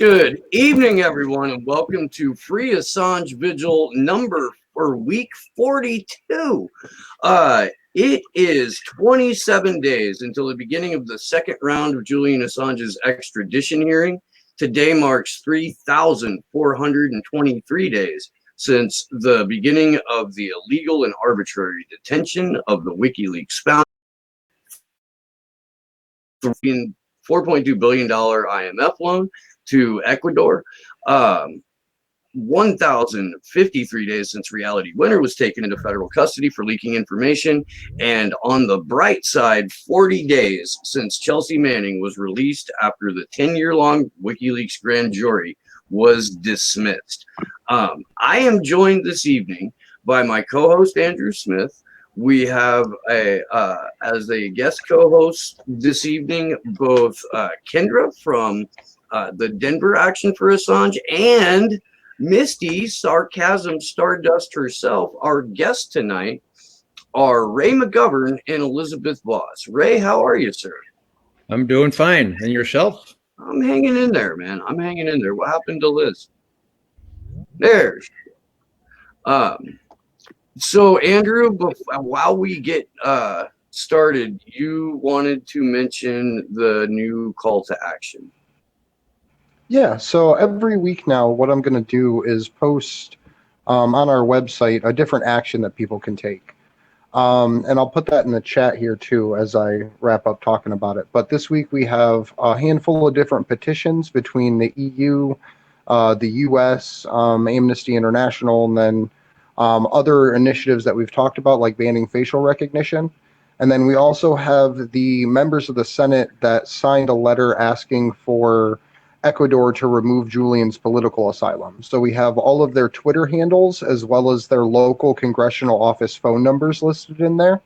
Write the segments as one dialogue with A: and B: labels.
A: Good evening, everyone, and welcome to Free Assange Vigil number for week 42. It is 27 days until the beginning of the second round of Julian Assange's extradition hearing. Today marks 3,423 days since the beginning of the illegal and arbitrary detention of the Wikileaks founder. $4.2 billion IMF loan to Ecuador. 1,053 days since Reality Winner was taken into federal custody for leaking information. And on the bright side, 40 days since Chelsea Manning was released after the 10-year-long Wikileaks Grand Jury was dismissed. I am joined this evening by my co-host, Andrew Smith. We have as a guest co-host this evening, both Kendra from the Denver Action for Assange and Misty Sarcasm Stardust herself. Our guests tonight are Ray McGovern and Elizabeth Voss. Ray, how are you, sir?
B: I'm doing fine. And yourself?
A: I'm hanging in there, man. I'm hanging in there. What happened to Liz? There. So, Andrew, while we get started, you wanted to mention the new call to action.
C: Yeah, so every week now, what I'm going to do is post on our website a different action that people can take. And I'll put that in the chat here too as I wrap up talking about it. But this week we have a handful of different petitions between the EU, the US, Amnesty International, and then other initiatives that we've talked about, like banning facial recognition. And then we also have the members of the Senate that signed a letter asking for Ecuador to remove Julian's political asylum. So we have all of their Twitter handles as well as their local congressional office phone numbers listed in there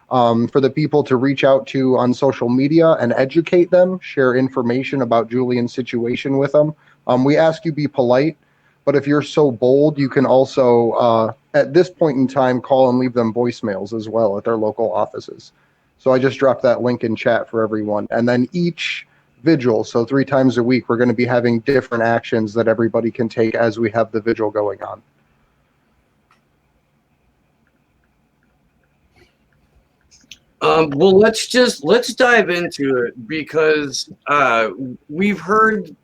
C: for the people to reach out to on social media and educate them, share information about Julian's situation with them. We ask you be polite, but if you're so bold, you can also, at this point in time, call and leave them voicemails as well at their local offices. So I just dropped that link in chat for everyone. And then each vigil, so 3 times a week, we're going to be having different actions that everybody can take as we have the vigil going on.
A: Well, let's dive into it, because we've heard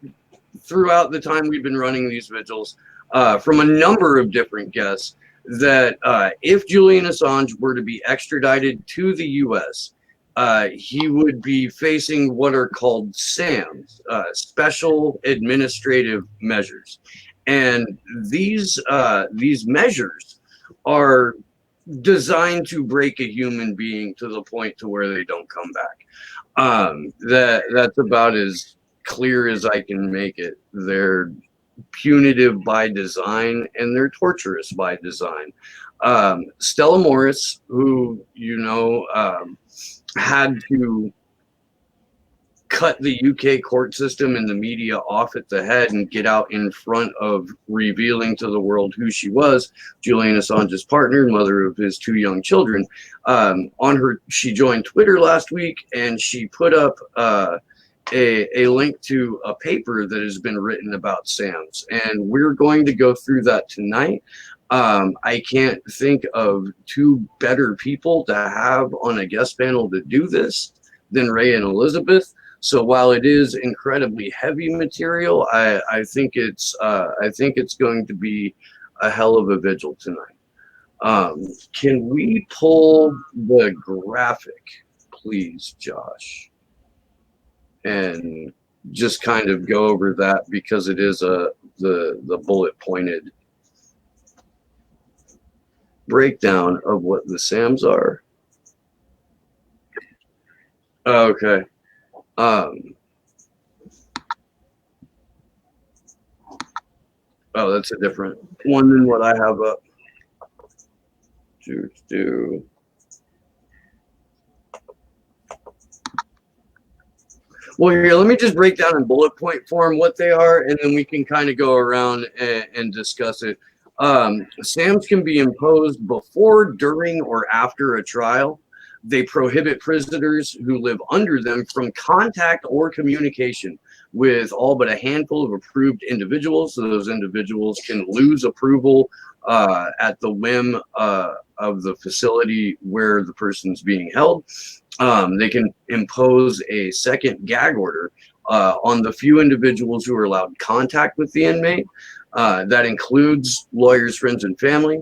A: throughout the time we've been running these vigils from a number of different guests that if Julian Assange were to be extradited to the U.S., he would be facing what are called SAMs, Special Administrative Measures. And these measures are designed to break a human being to the point to where they don't come back. That's about as clear as I can make it. They're punitive by design and they're torturous by design. Stella Morris, who had to cut the UK court system and the media off at the head and get out in front of revealing to the world who she was, Julian Assange's partner, mother of his 2 young children. She joined Twitter last week, and she put up a link to a paper that has been written about SAMs, and we're going to go through that tonight. I can't think of 2 better people to have on a guest panel to do this than Ray and Elizabeth. So while it is incredibly heavy material, I think it's going to be a hell of a vigil tonight. Can we pull the graphic, please, Josh? And just kind of go over that, because it is the bullet pointed breakdown of what the SAMs are. Okay. Oh, that's a different one than what I have up. Well, here, let me just break down in bullet point form what they are, and then we can kind of go around and discuss it. SAMs can be imposed before, during, or after a trial. They prohibit prisoners who live under them from contact or communication with all but a handful of approved individuals. So those individuals can lose approval at the whim of the facility where the person's being held. They can impose a second gag order on the few individuals who are allowed contact with the inmate. That includes lawyers, friends, and family.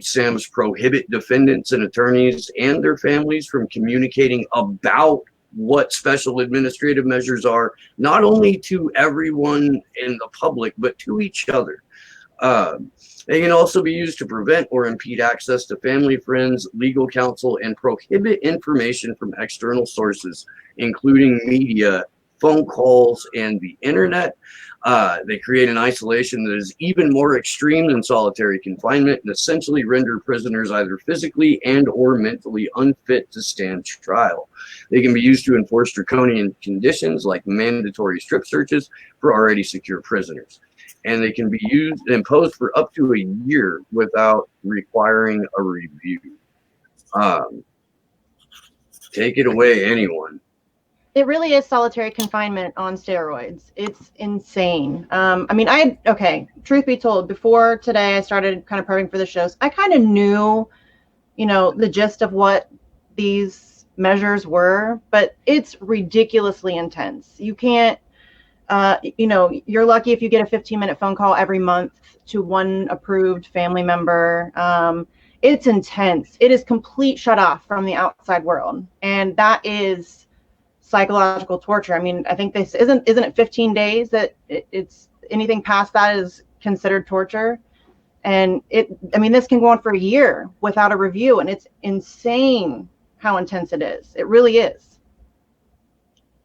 A: SAMs prohibit defendants and attorneys and their families from communicating about what special administrative measures are, not only to everyone in the public, but to each other. They can also be used to prevent or impede access to family, friends, legal counsel, and prohibit information from external sources, including media, phone calls, and the internet. They create an isolation that is even more extreme than solitary confinement and essentially render prisoners either physically and or mentally unfit to stand trial. They can be used to enforce draconian conditions like mandatory strip searches for already secure prisoners. And they can be imposed for up to a year without requiring a review. Take it away, anyone.
D: It really is solitary confinement on steroids. It's insane. Truth be told, before today I started kind of prepping for the shows, I kind of knew, the gist of what these measures were, but it's ridiculously intense. You can't, you're lucky if you get a 15-minute phone call every month to one approved family member. It's intense. It is complete shut off from the outside world. And that is psychological torture. I mean, I think this isn't it 15 days that it's anything past that is considered torture. And this can go on for a year without a review. And it's insane how intense it is. It really is.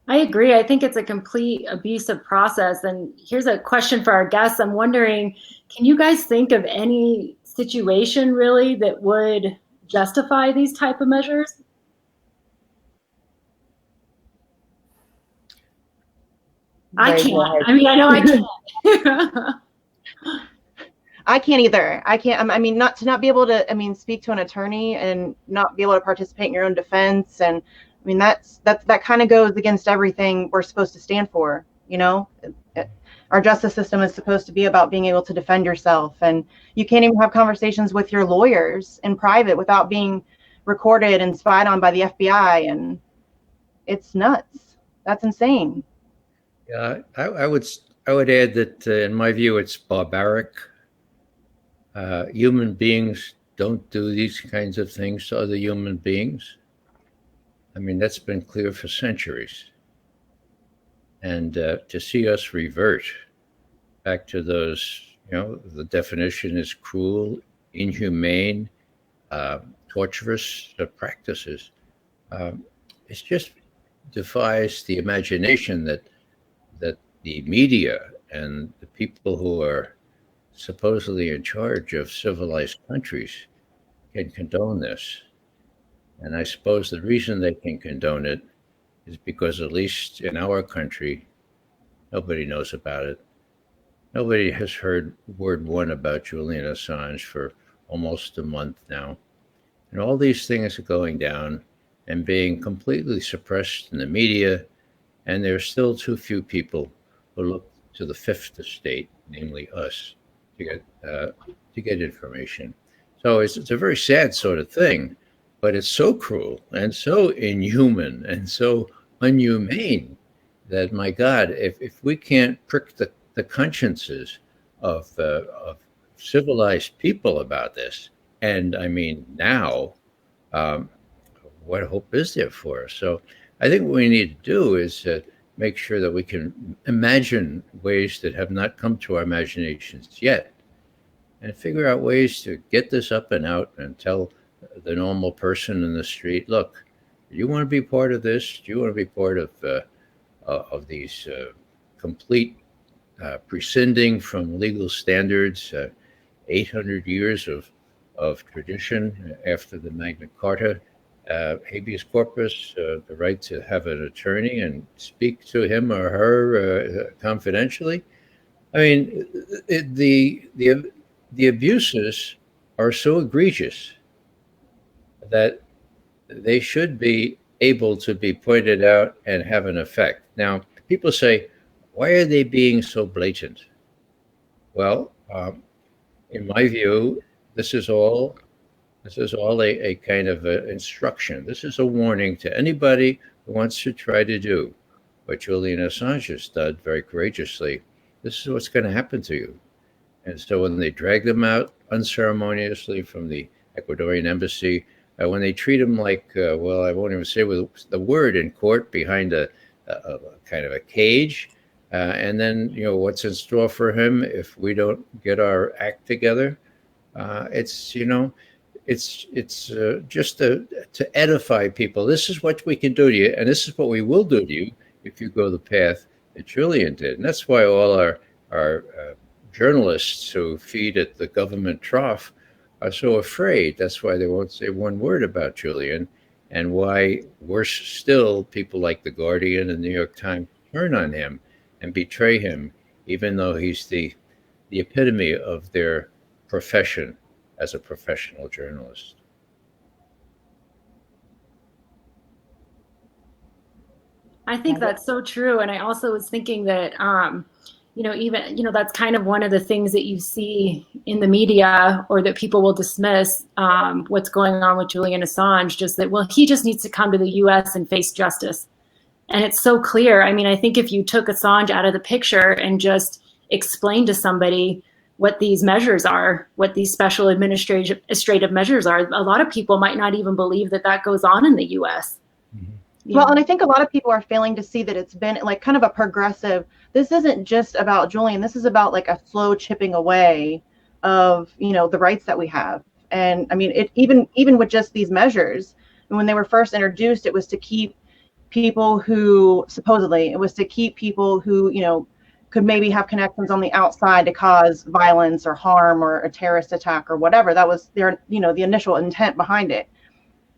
E: I agree. I think it's a complete abusive process. And here's a question for our guests. I'm wondering, can you guys think of any situation really that would justify these type of measures? I can't. I know I can't.
D: I can't either. I can't. Not be able to. Speak to an attorney and not be able to participate in your own defense. And that kind of goes against everything we're supposed to stand for. Our justice system is supposed to be about being able to defend yourself, and you can't even have conversations with your lawyers in private without being recorded and spied on by the FBI. And it's nuts. That's insane.
B: Yeah, I would add that in my view, it's barbaric. Human beings don't do these kinds of things to other human beings. That's been clear for centuries. And to see us revert back to those, the definition is cruel, inhumane, torturous practices. It just defies the imagination that the media and the people who are supposedly in charge of civilized countries can condone this. And I suppose the reason they can condone it is because, at least in our country, nobody knows about it. Nobody has heard word one about Julian Assange for almost a month now. And all these things are going down and being completely suppressed in the media. And there are still too few people who look to the fifth estate, namely us, to get information. So it's a very sad sort of thing, but it's so cruel and so inhuman and so inhumane that, my God, if we can't prick the consciences of civilized people about this, and now, what hope is there for us? So I think what we need to do is make sure that we can imagine ways that have not come to our imaginations yet, and figure out ways to get this up and out and tell the normal person in the street, look, do you want to be part of this? Do you want to be part of these complete prescinding from legal standards, 800 years of tradition after the Magna Carta, habeas corpus, the right to have an attorney and speak to him or her confidentially? The abuses are so egregious that they should be able to be pointed out and have an effect. Now, people say, why are they being so blatant? Well, in my view, this is all a kind of instruction. This is a warning to anybody who wants to try to do what Julian Assange has done very courageously. This is what's going to happen to you. And so when they drag them out unceremoniously from the Ecuadorian embassy, when they treat him like, well, I won't even say the word in court, behind a kind of a cage, and then, you know, what's in store for him if we don't get our act together? It's, you know, it's just to edify people. This is what we can do to you, and this is what we will do to you if you go the path that Julian did. And that's why all our journalists who feed at the government trough are so afraid. That's why they won't say one word about Julian, and why worse still, people like The Guardian and New York Times turn on him and betray him, even though he's the epitome of their profession as a professional journalist.
E: I think that's so true. And I also was thinking that, you know, even, you know, that's kind of one of the things that you see in the media, or that people will dismiss what's going on with Julian Assange, just that, well, he just needs to come to the US and face justice. And it's so clear. I mean, I think if you took Assange out of the picture and just explained to somebody what these measures are, what these special administrative measures are, a lot of people might not even believe that that goes on in the US.
B: Mm-hmm.
D: Well, and I think a lot of people are failing to see that it's been like kind of a progressive, this isn't just about Julian, this is about like a slow chipping away of, you know, the rights that we have. And I mean, it even with just these measures, when they were first introduced, it was to keep people who supposedly, it was to keep people who, you know, could maybe have connections on the outside to cause violence or harm or a terrorist attack or whatever. That was their, you know, the initial intent behind it.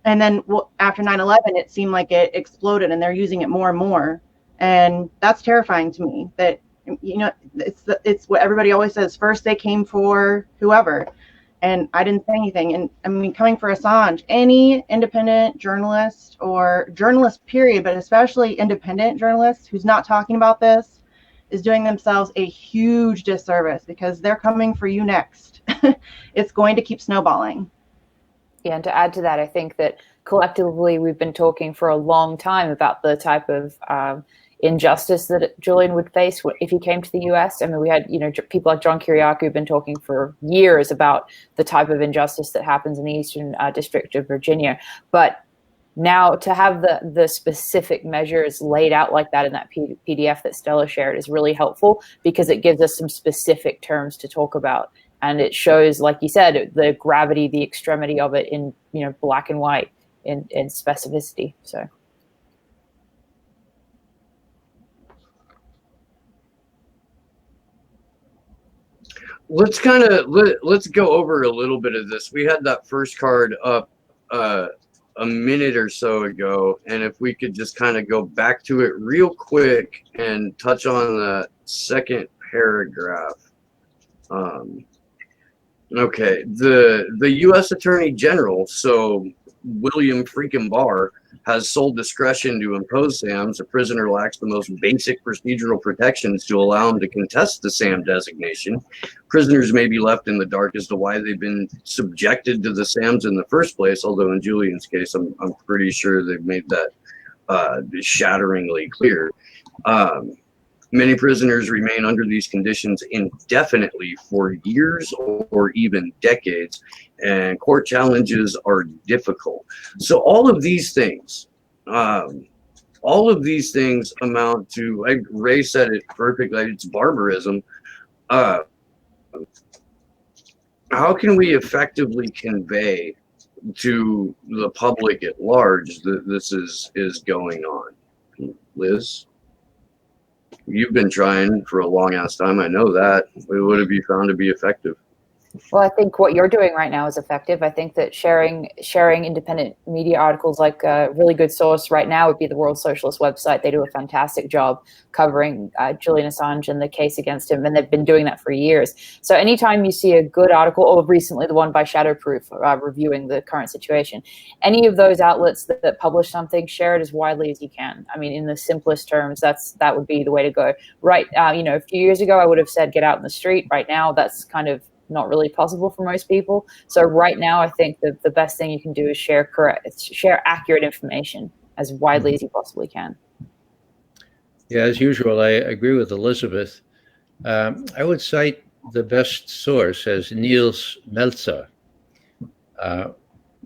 D: And then after 9/11, it seemed like it exploded, and they're using it more and more. And that's terrifying to me, that, you know, it's what everybody always says, first they came for whoever. And I didn't say anything. And I mean, coming for Assange, any independent journalist, or journalist period, but especially independent journalists who's not talking about this, is doing themselves a huge disservice, because they're coming for you next. It's going to keep snowballing.
F: Yeah, and to add to that, I think that collectively we've been talking for a long time about the type of injustice that Julian would face if he came to the US. I mean, we had, you know, people like John Kiriakou who've been talking for years about the type of injustice that happens in the Eastern District of Virginia. But now to have the specific measures laid out like that in that PDF that Stella shared is really helpful, because it gives us some specific terms to talk about. And it shows, like you said, the gravity, the extremity of it in, you know, black and white in specificity. So.
A: Let's let's go over a little bit of this. We had that first card up a minute or so ago, and if we could just kind of go back to it real quick and touch on the second paragraph. Okay, the U.S. Attorney General, so William freaking Barr, has sole discretion to impose SAMs. A prisoner lacks the most basic procedural protections to allow him to contest the SAM designation. Prisoners may be left in the dark as to why they've been subjected to the SAMs in the first place, although in Julian's case, I'm pretty sure they've made that shatteringly clear. Many prisoners remain under these conditions indefinitely for years or even decades, and court challenges are difficult. So all of these things amount to, like Ray said it perfectly, it's barbarism. How can we effectively convey to the public at large that this is going on? Liz? You've been trying for a long ass time. I know that. What have you found to be effective?
F: Well, I think what you're doing right now is effective. I think that sharing independent media articles, like a really good source right now would be the World Socialist website. They do a fantastic job covering Julian Assange and the case against him, and they've been doing that for years. So anytime you see a good article, or recently the one by Shadowproof reviewing the current situation, any of those outlets that publish something, share it as widely as you can. I mean, in the simplest terms, that would be the way to go. Right, a few years ago, I would have said get out in the street. Right now, that's kind of not really possible for most people. So right now, I think that the best thing you can do is share accurate information as widely as you possibly can.
B: Yeah, as usual, I agree with Elizabeth. I would cite the best source as Niels Melzer.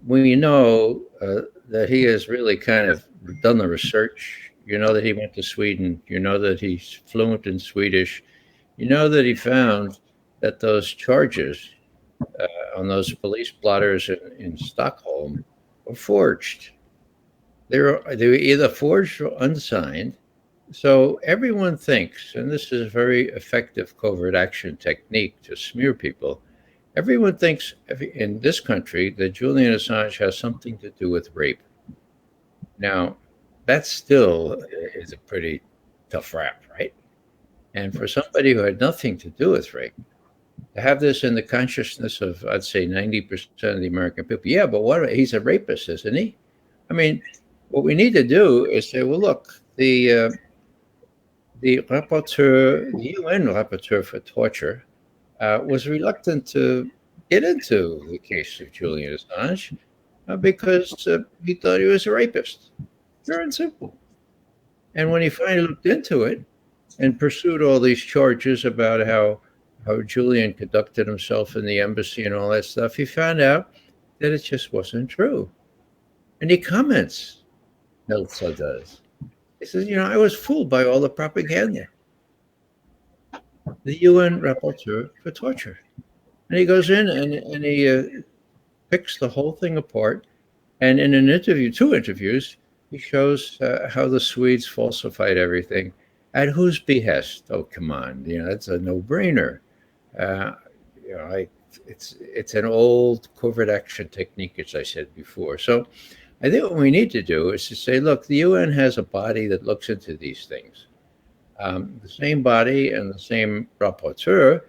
B: We know that he has really kind of done the research. You know that he went to Sweden. You know that he's fluent in Swedish. You know that he found that those charges on those police blotters in Stockholm were forged. They were either forged or unsigned. So everyone thinks, and this is a very effective covert action technique to smear people, everyone thinks in this country that Julian Assange has something to do with rape. Now, that still is a pretty tough rap, right? And for somebody who had nothing to do with rape, to have this in the consciousness of, I'd say, 90% of the American people, yeah, but he's a rapist, isn't he? I mean, what we need to do is say, well, look, the UN rapporteur for torture was reluctant to get into the case of Julian Assange because he thought he was a rapist. Pure and simple. And when he finally looked into it and pursued all these charges about how Julian conducted himself in the embassy and all that stuff, he found out that it just wasn't true. And he comments, Meltzer does. He says, I was fooled by all the propaganda. The UN rapporteur for torture. And he goes in and he picks the whole thing apart. And in an interview, 2 interviews, he shows how the Swedes falsified everything. At whose behest? Oh, come on. That's a no-brainer. It's an old covert action technique, as I said before. So I think what we need to do is to say, look, the UN has a body that looks into these things. The same body and the same rapporteur,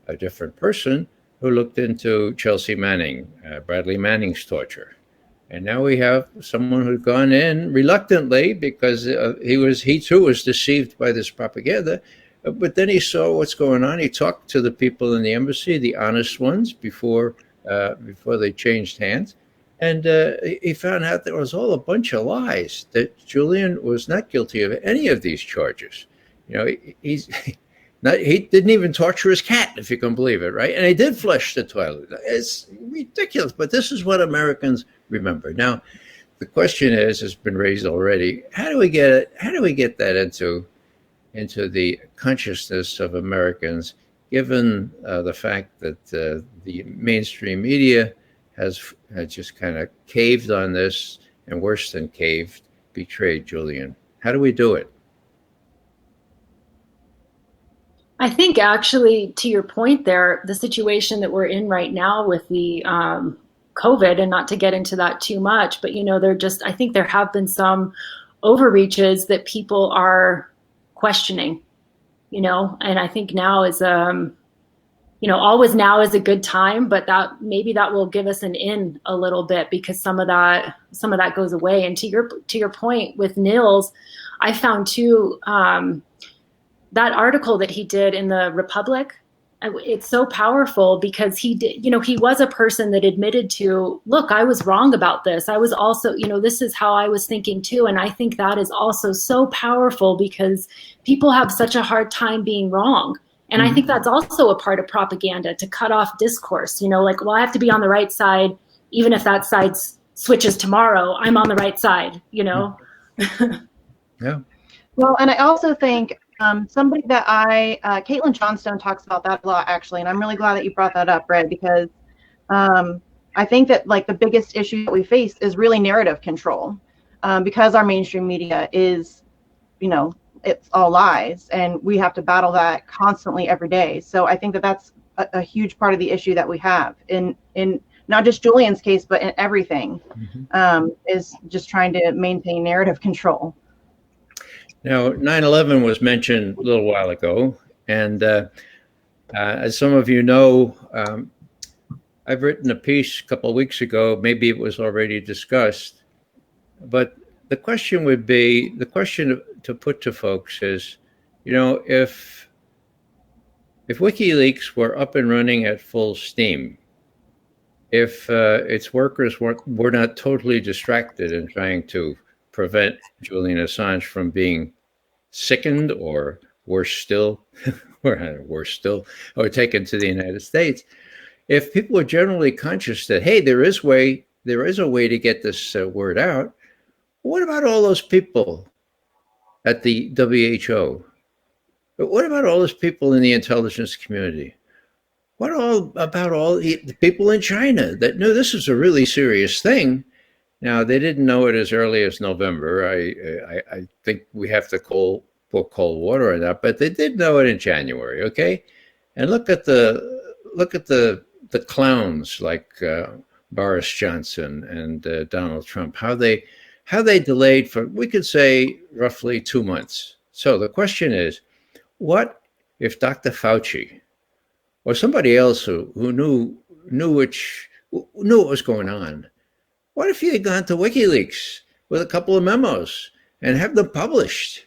B: a different person, who looked into Chelsea Manning, Bradley Manning's torture. And now we have someone who'd gone in reluctantly because he too was deceived by this propaganda. But then he saw what's going on. He talked to the people in the embassy, the honest ones, before they changed hands. And he found out there was all a bunch of lies, that Julian was not guilty of any of these charges. He didn't even torture his cat, if you can believe it, right? And he did flush the toilet. It's ridiculous, but this is what Americans remember. Now, the question has been raised already. How do we get that into the consciousness of Americans, given the fact that the mainstream media has just kind of caved on this, and worse than caved, betrayed Julian? How do we do it?
E: I think actually, to your point there, the situation that we're in right now with the COVID, and not to get into that too much, but I think there have been some overreaches that people are questioning, and I think now is always now is a good time, but that will give us an in a little bit, because some of that goes away. And to your point with Nils, I found too that article that he did in the Republic, it's so powerful, because he did, he was a person that admitted to, look, I was wrong about this. I was also, this is how I was thinking too. And I think that is also so powerful, because people have such a hard time being wrong. And I think that's also a part of propaganda, to cut off discourse, well, I have to be on the right side, even if that side switches tomorrow, I'm on the right side, Yeah.
D: Well, and I also think somebody that Caitlin Johnstone talks about that a lot, actually, and I'm really glad that you brought that up, Red, because I think that the biggest issue that we face is really narrative control, because our mainstream media is, it's all lies, and we have to battle that constantly every day. So I think that that's a huge part of the issue that we have in not just Julian's case, but in everything, is just trying to maintain narrative control.
B: Now, 9/11 was mentioned a little while ago, and as some of you know, I've written a piece a couple of weeks ago. Maybe it was already discussed, but the question to put to folks is, if WikiLeaks were up and running at full steam, if its workers were not totally distracted in trying to prevent Julian Assange from being sickened, or worse still, or taken to the United States, if people are generally conscious that, hey, there is a way to get this word out, what about all those people at the WHO? What about all those people in the intelligence community? What about all the people in China that knew this was a really serious thing? Now, they didn't know it as early as November. I think we have to pour cold water on that, but they did know it in January, okay? And look at the clowns like Boris Johnson and Donald Trump, how they delayed for, we could say, roughly 2 months. So the question is, what if Dr. Fauci or somebody else who knew what was going on, what if he had gone to WikiLeaks with a couple of memos and have them published?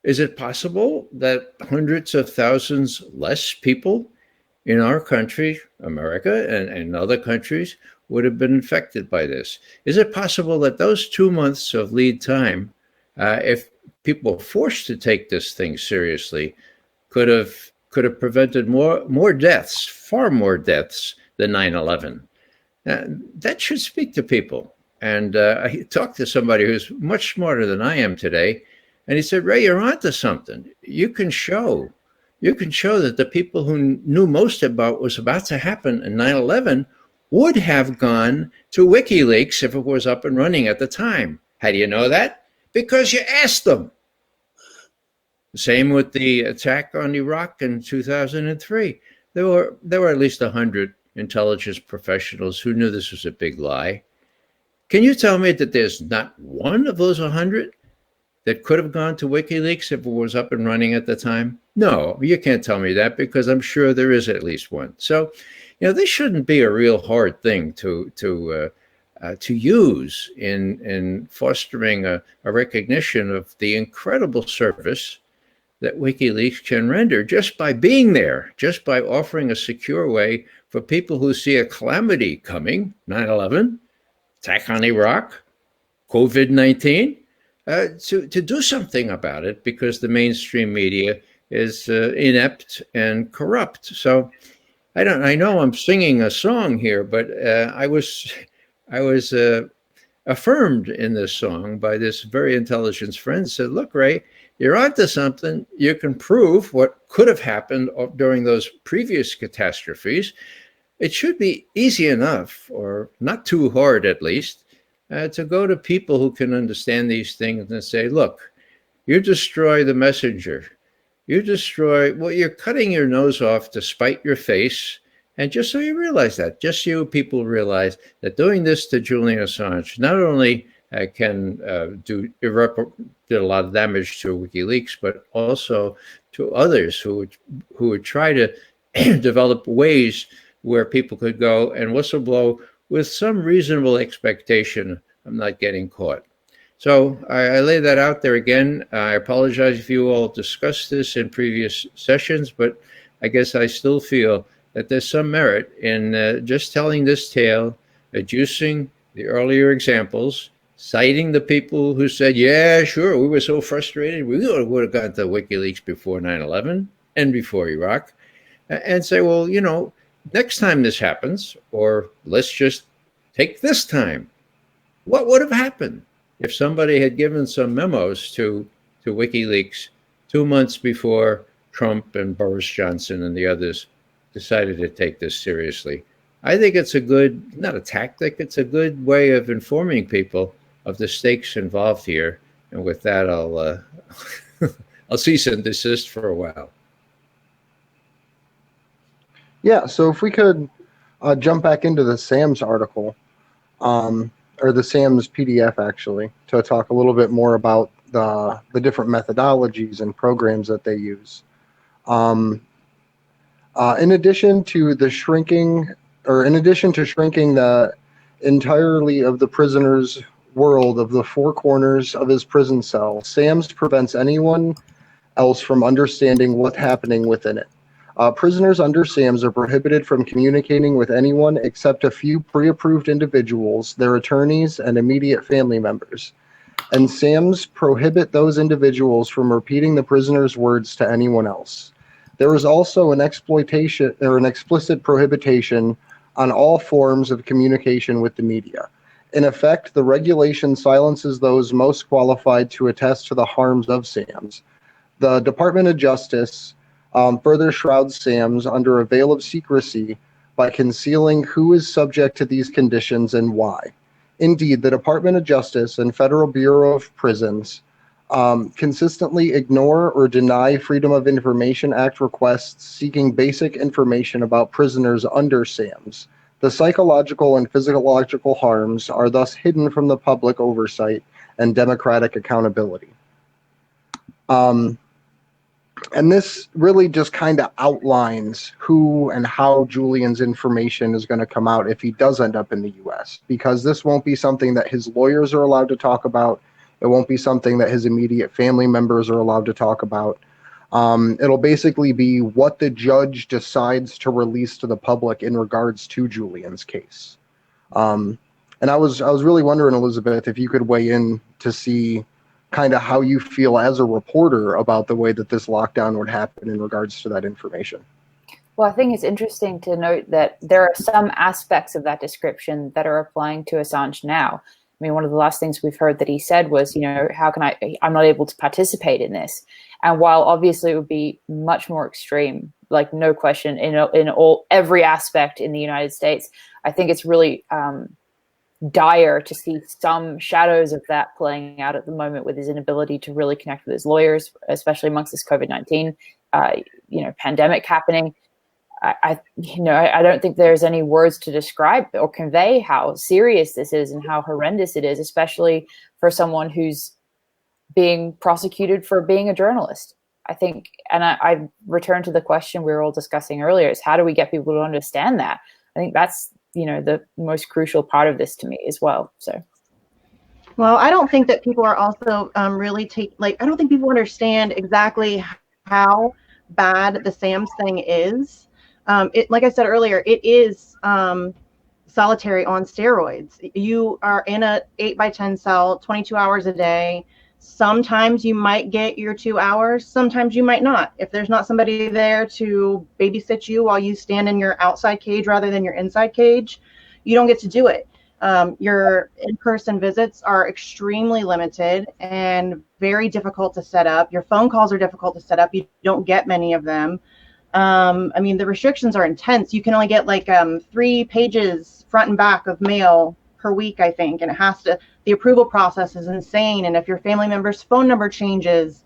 B: Is it possible that hundreds of thousands less people in our country, America, and other countries would have been infected by this? Is it possible that those 2 months of lead time, if people were forced to take this thing seriously, could have prevented more deaths, far more deaths than 9/11? That should speak to people. And I talked to somebody who's much smarter than I am today, and he said, Ray, you're onto something. You can show that the people who knew most about what was about to happen in 9/11 would have gone to WikiLeaks if it was up and running at the time. How do you know that? Because you asked them. Same with the attack on Iraq in 2003. There were at least 100 intelligence professionals who knew this was a big lie. Can you tell me that there's not one of those 100 that could have gone to WikiLeaks if it was up and running at the time? No, you can't tell me that, because I'm sure there is at least one. So, this shouldn't be a real hard thing to use in fostering a recognition of the incredible service that WikiLeaks can render just by being there, just by offering a secure way for people who see a calamity coming, 9/11, attack on Iraq, COVID-19, to do something about it, because the mainstream media is inept and corrupt. So I know I'm singing a song here, but I was affirmed in this song by this very intelligent friend. Said, look, Ray, you're onto something. You can prove what could have happened during those previous catastrophes. It should be easy enough, or not too hard at least, to go to people who can understand these things and say, look, you destroy the messenger. You're cutting your nose off to spite your face. And just so you realize that, just so people realize that doing this to Julian Assange not only can did a lot of damage to WikiLeaks, but also to others who would try to develop ways where people could go and whistleblow with some reasonable expectation of not getting caught. So I lay that out there again. I apologize if you all discussed this in previous sessions, but I guess I still feel that there's some merit in just telling this tale, adducing the earlier examples, citing the people who said, yeah, sure, we were so frustrated, we would have gone to WikiLeaks before 9/11 and before Iraq, and say, well, next time this happens, or let's just take this time, what would have happened if somebody had given some memos to WikiLeaks 2 months before Trump and Boris Johnson and the others decided to take this seriously? I think it's a good, not a tactic, it's a good way of informing people of the stakes involved here. And with that, I'll cease and desist for a while.
C: Yeah, so if we could jump back into the SAMS article, or the SAMS PDF actually, to talk a little bit more about the different methodologies and programs that they use. In addition to shrinking the entirely of the prisoner's world of the four corners of his prison cell, SAMS prevents anyone else from understanding what's happening within it. Prisoners under SAMS are prohibited from communicating with anyone except a few pre-approved individuals, their attorneys, and immediate family members. And SAMS prohibit those individuals from repeating the prisoner's words to anyone else. There is also an explicit prohibition on all forms of communication with the media. In effect, the regulation silences those most qualified to attest to the harms of SAMS. The Department of Justice further shrouds SAMS under a veil of secrecy by concealing who is subject to these conditions and why. Indeed, the Department of Justice and Federal Bureau of Prisons consistently ignore or deny Freedom of Information Act requests seeking basic information about prisoners under SAMS. The psychological and physiological harms are thus hidden from the public oversight and democratic accountability. And this really just kind of outlines who and how Julian's information is going to come out if he does end up in the U.S., because this won't be something that his lawyers are allowed to talk about. It won't be something that his immediate family members are allowed to talk about. It'll basically be what the judge decides to release to the public in regards to Julian's case. And I was really wondering, Elizabeth, if you could weigh in to see kind of how you feel as a reporter about the way that this lockdown would happen in regards to that information.
F: Well, I think it's interesting to note that there are some aspects of that description that are applying to Assange now. I mean, one of the last things we've heard that he said was, how can I'm not able to participate in this. And while obviously it would be much more extreme, like no question, in every aspect in the United States, I think it's really dire to see some shadows of that playing out at the moment with his inability to really connect with his lawyers, especially amongst this COVID-19 pandemic happening. I don't think there's any words to describe or convey how serious this is and how horrendous it is, especially for someone who's being prosecuted for being a journalist. I think, and I return to the question we were all discussing earlier, is how do we get people to understand that? I think that's the most crucial part of this to me as well. So,
D: well, I don't think that people are also really I don't think people understand exactly how bad the SAMS thing is. Like I said earlier, it is solitary on steroids. You are in a 8x10 cell, 22 hours a day. Sometimes you might get your 2 hours. Sometimes you might not. If there's not somebody there to babysit you while you stand in your outside cage rather than your inside cage, you don't get to do it. Your in-person visits are extremely limited and very difficult to set up. Your phone calls are difficult to set up. You don't get many of them. I mean, the restrictions are intense. You can only get 3 pages front and back of mail per week, I think, and the approval process is insane. And if your family member's phone number changes,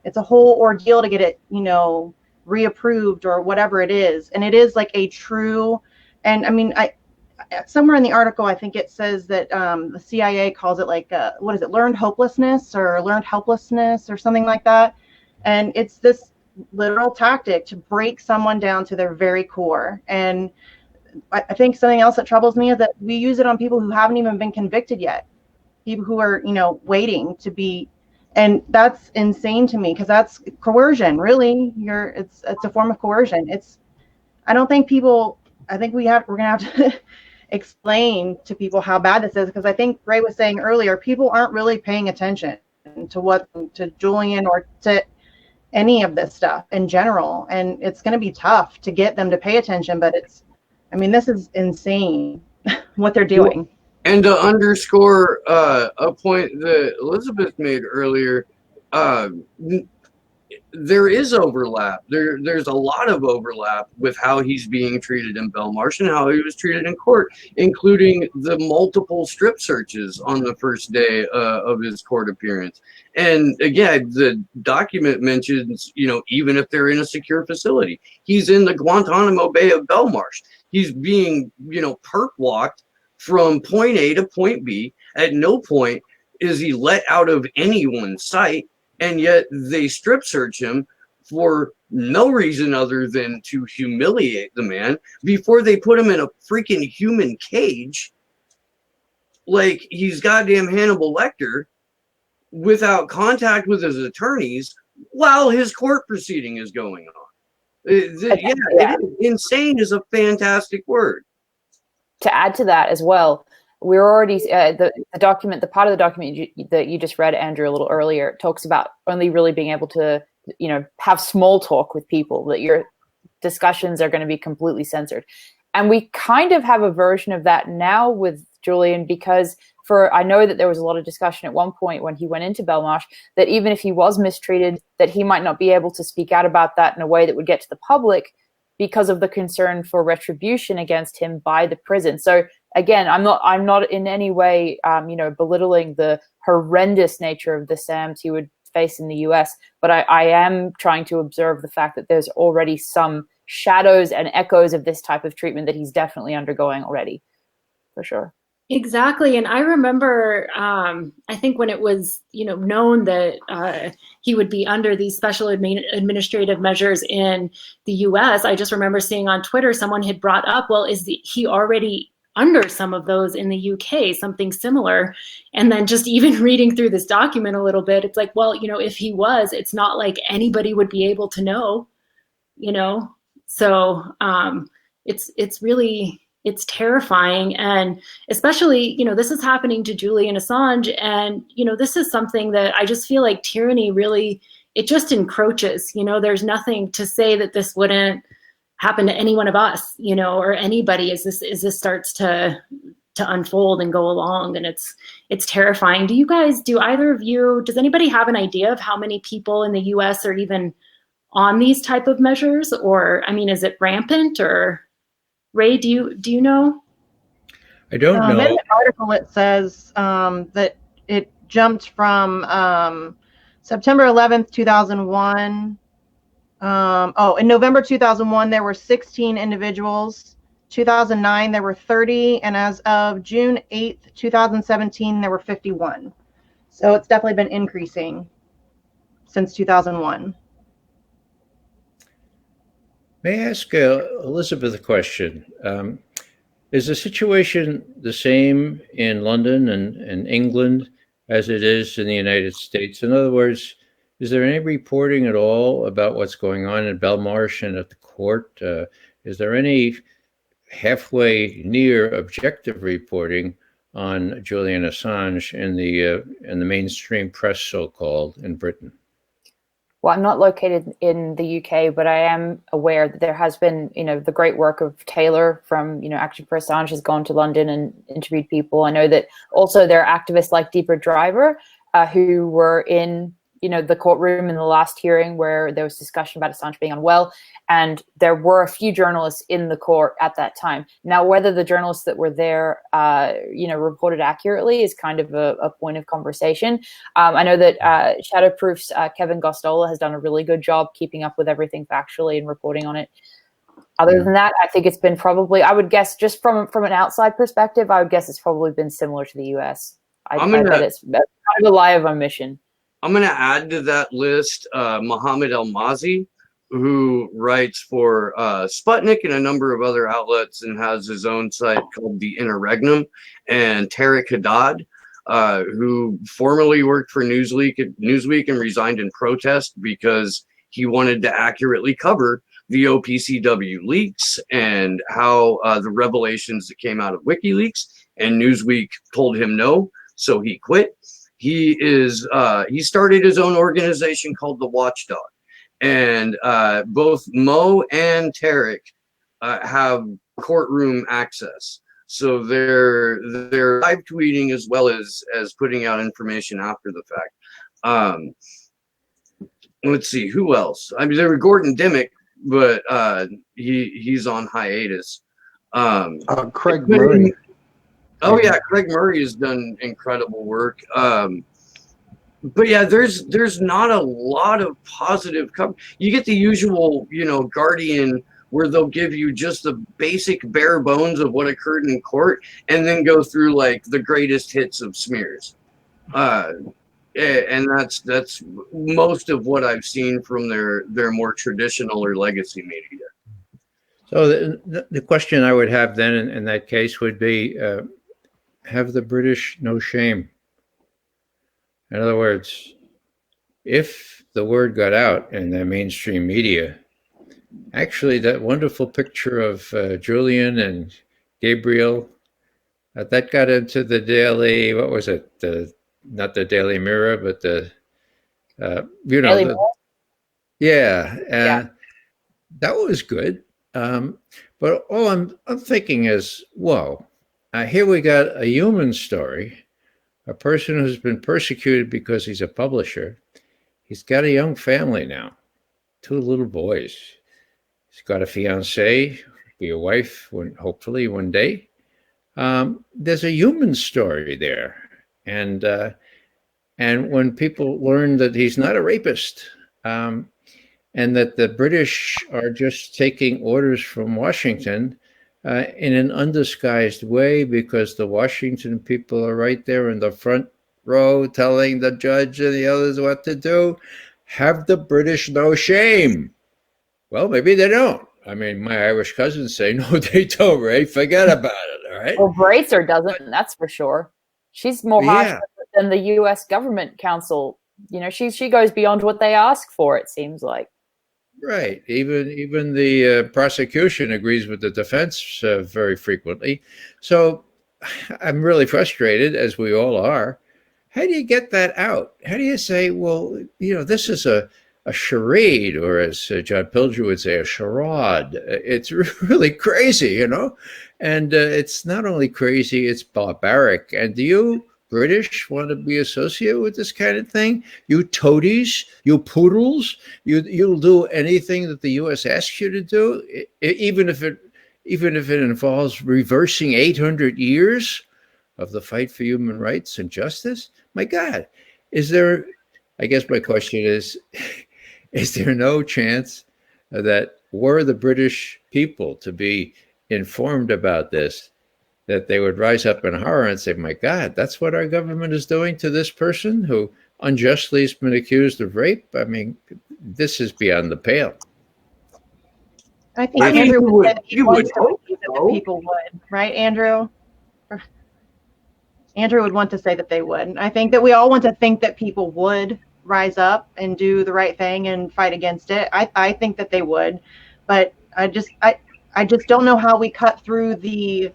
D: it's a whole ordeal to get it, reapproved or whatever it is. And it is like a true, and I mean, somewhere in the article, I think it says that the CIA calls it learned hopelessness or something like that. And it's this literal tactic to break someone down to their very core. And I think something else that troubles me is that we use it on people who haven't even been convicted yet, people who are, waiting to be, and that's insane to me because that's coercion. Really, it's a form of coercion. I think we're gonna have to explain to people how bad this is, because I think Ray was saying earlier, people aren't really paying attention to Julian or to any of this stuff in general, and it's going to be tough to get them to pay attention. But this is insane what they're doing.
A: And to underscore a point that Elizabeth made earlier, there is overlap. There's a lot of overlap with how he's being treated in Belmarsh and how he was treated in court, including the multiple strip searches on the first day of his court appearance. And again, the document mentions, even if they're in a secure facility, he's in the Guantanamo Bay of Belmarsh. He's being, perp walked from point A to point B. At no point is he let out of anyone's sight. And yet they strip search him for no reason other than to humiliate the man before they put him in a freaking human cage like he's goddamn Hannibal Lecter without contact with his attorneys while his court proceeding is going on. Insane is a fantastic word.
F: To add to that as well, we're already the document, the part of the document that you just read, Andrew, a little earlier, talks about only really being able to, have small talk with people, that your discussions are going to be completely censored. And we kind of have a version of that now with Julian, because I know that there was a lot of discussion at one point when he went into Belmarsh that even if he was mistreated, that he might not be able to speak out about that in a way that would get to the public because of the concern for retribution against him by the prison. So again, I'm not in any way, belittling the horrendous nature of the SAMs he would face in the US, but I am trying to observe the fact that there's already some shadows and echoes of this type of treatment that he's definitely undergoing already, for sure.
E: Exactly. And I remember, I think when it was, known that he would be under these special administrative measures in the US, I just remember seeing on Twitter, someone had brought up, well, he already under some of those in the UK, something similar? And then just even reading through this document a little bit, it's like, well, if he was, it's not like anybody would be able to know, So it's really, it's terrifying. And especially, this is happening to Julian Assange. And, this is something that I just feel like tyranny really, it just encroaches. There's nothing to say that this wouldn't happen to any one of us, or anybody as this starts to unfold and go along. And it's terrifying. Does anybody have an idea of how many people in the US are even on these type of measures? Or, is it rampant? Or Ray, do you know?
B: I don't know.
D: In the article, it says that it jumped from September 11th, 2001. In November 2001, there were 16 individuals. 2009, there were 30. And as of June 8th, 2017, there were 51. So it's definitely been increasing since 2001.
B: May I ask Elizabeth a question? Is the situation the same in London and England as it is in the United States? In other words, is there any reporting at all about what's going on in Belmarsh and at the court? Is there any halfway near objective reporting on Julian Assange in the mainstream press, so-called, in Britain?
F: Well, I'm not located in the UK, but I am aware that there has been, the great work of Taylor from, Action for Assange has gone to London and interviewed people. I know that also there are activists like Deepa Driver who were in, the courtroom in the last hearing where there was discussion about Assange being unwell. And there were a few journalists in the court at that time. Now, whether the journalists that were there, reported accurately is kind of a point of conversation. I know that Shadowproof's Kevin Gostola has done a really good job keeping up with everything factually and reporting on it. Other than that, I think it's been probably, I would guess, just from an outside perspective, I would guess it's probably been similar to the US. I bet it's kind of a lie of omission.
A: I'm going to add to that list Mohammed El-Mazi, who writes for Sputnik and a number of other outlets and has his own site called The Interregnum, and Tariq Haddad, who formerly worked for Newsweek and resigned in protest because he wanted to accurately cover the OPCW leaks and how the revelations that came out of WikiLeaks, and Newsweek told him no, so he quit. He started his own organization called The Watchdog, and both Mo and Tariq have courtroom access, so they're live tweeting as well as putting out information after the fact. let's see, who else? I mean, there was Gordon Dimmick, but he's on hiatus.
C: Craig Murray.
A: Oh yeah, Craig Murray has done incredible work. But yeah, there's not a lot of positive coverage. You get the usual, Guardian, where they'll give you just the basic bare bones of what occurred in court, and then go through like the greatest hits of smears. And that's most of what I've seen from their more traditional or legacy media.
B: So the question I would have then in that case would be, have the British no shame? In other words, if the word got out in the mainstream media, actually that wonderful picture of Julian and Gabriel, that got into the Daily, what was it? Not the Daily Mirror, but the,
F: Daily Mirror?
B: Yeah. That was good. But all I'm thinking is, whoa, here we got a human story, a person who's been persecuted because he's a publisher. He's got a young family now, 2 little boys. He's got a fiancée, be a wife, hopefully one day. There's a human story there. And when people learn that he's not a rapist, and that the British are just taking orders from Washington in an undisguised way, because the Washington people are right there in the front row telling the judge and the others what to do, have the British no shame? Well, maybe they don't. I mean, my Irish cousins say, no, they don't, Ray. Forget about it, all right?
F: Well, Bracer doesn't, that's for sure. She's more harsh than the U.S. government counsel. She goes beyond what they ask for, it seems like.
B: Right. Even the prosecution agrees with the defense very frequently. So I'm really frustrated, as we all are. How do you get that out? How do you say, well, this is a charade, or as John Pilger would say, a charade? It's really crazy, and it's not only crazy, it's barbaric. And do you British want to be associated with this kind of thing? You toadies, you poodles, you'll do anything that the U.S. asks you to do, even if it involves reversing 800 years of the fight for human rights and justice? My God, I guess my question is there no chance that were the British people to be informed about this, that they would rise up in horror and say, my God, that's what our government is doing to this person who unjustly has been accused of rape? I mean, this is beyond the pale.
D: I think Andrew would say that people would, right, Andrew? Andrew would want to say that they would. I think that we all want to think that people would rise up and do the right thing and fight against it. I think that they would, but I just don't know how we cut through the,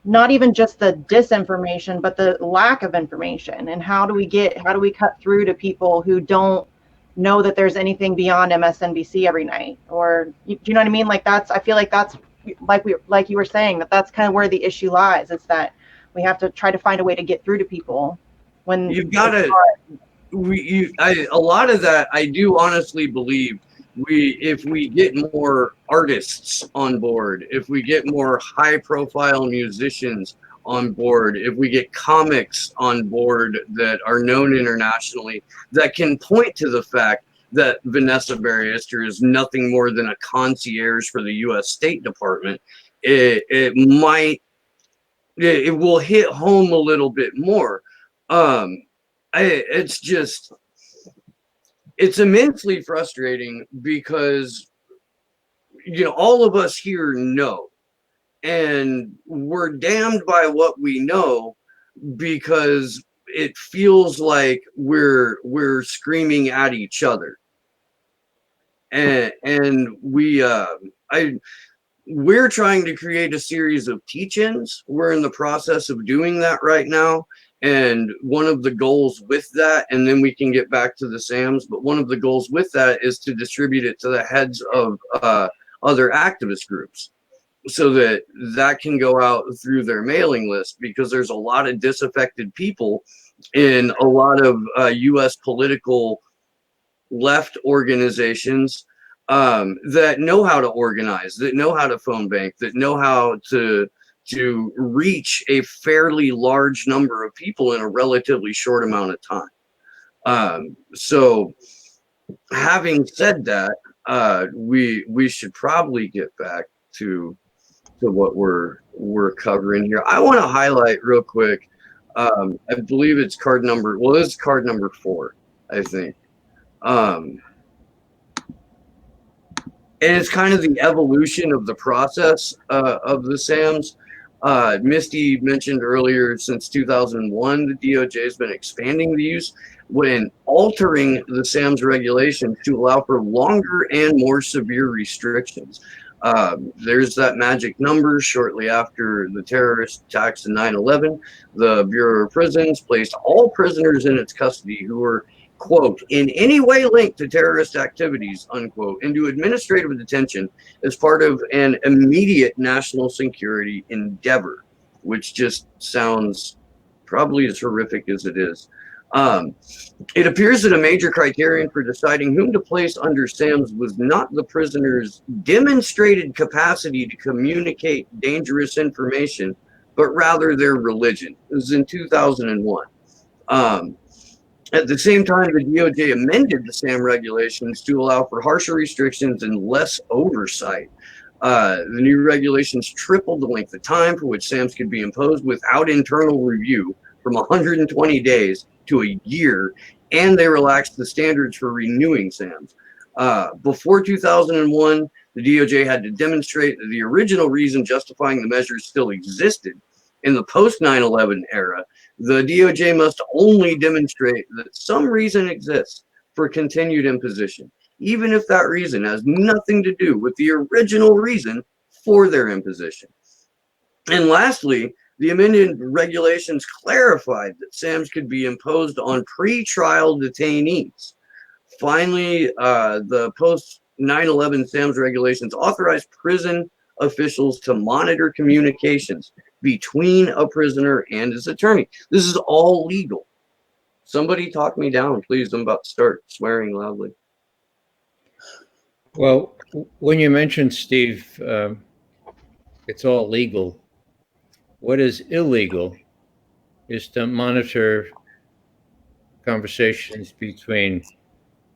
D: not even just the disinformation, but the lack of information. And how do we cut through to people who don't know that there's anything beyond MSNBC every night? Or do you know what I mean? I feel like that's like you were saying, that's kind of where the issue lies. It's that we have to try to find a way to get through to people when
A: you've got to. A lot of that, I do honestly believe, if we get more artists on board, if we get more high-profile musicians on board, if we get comics on board that are known internationally, that can point to the fact that Vanessa Barrister is nothing more than a concierge for the U.S. State Department, it will hit home a little bit more. It's immensely frustrating because, all of us here know, and we're damned by what we know, because it feels like we're screaming at each other. And we're trying to create a series of teach-ins. We're in the process of doing that right now. And one of the goals with that, and then we can get back to the SAMs, but one of the goals with that is to distribute it to the heads of other activist groups, so that can go out through their mailing list, because there's a lot of disaffected people in a lot of U.S. political left organizations that know how to organize, that know how to phone bank, that know how to reach a fairly large number of people in a relatively short amount of time. So having said that, we should probably get back to what we're covering here. I want to highlight real quick. I believe it's card number. Well, this is card number 4, I think. And it's kind of the evolution of the process of the SAMs. Misty mentioned earlier, since 2001, the DOJ has been expanding the use when altering the SAMs regulations to allow for longer and more severe restrictions. There's that magic number. Shortly after the terrorist attacks in 9/11, the Bureau of Prisons placed all prisoners in its custody who were, quote, in any way linked to terrorist activities, unquote, into administrative detention as part of an immediate national security endeavor, which just sounds probably as horrific as it is. It appears that a major criterion for deciding whom to place under SAMs was not the prisoner's demonstrated capacity to communicate dangerous information, but rather their religion. It was in 2001. At the same time, the DOJ amended the SAM regulations to allow for harsher restrictions and less oversight. The new regulations tripled the length of time for which SAMs could be imposed without internal review from 120 days to a year, and they relaxed the standards for renewing SAMs. Before 2001, the DOJ had to demonstrate that the original reason justifying the measures still existed. In the post 9/11 era, the DOJ must only demonstrate that some reason exists for continued imposition, even if that reason has nothing to do with the original reason for their imposition. And lastly, the amended regulations clarified that SAMs could be imposed on pre-trial detainees. Finally, the post 9/11 SAMs regulations authorized prison officials to monitor communications between a prisoner and his attorney. This is all legal. Somebody talk me down, please. I'm about to start swearing loudly.
B: Well, when you mentioned, Steve, it's all legal. What is illegal is to monitor conversations between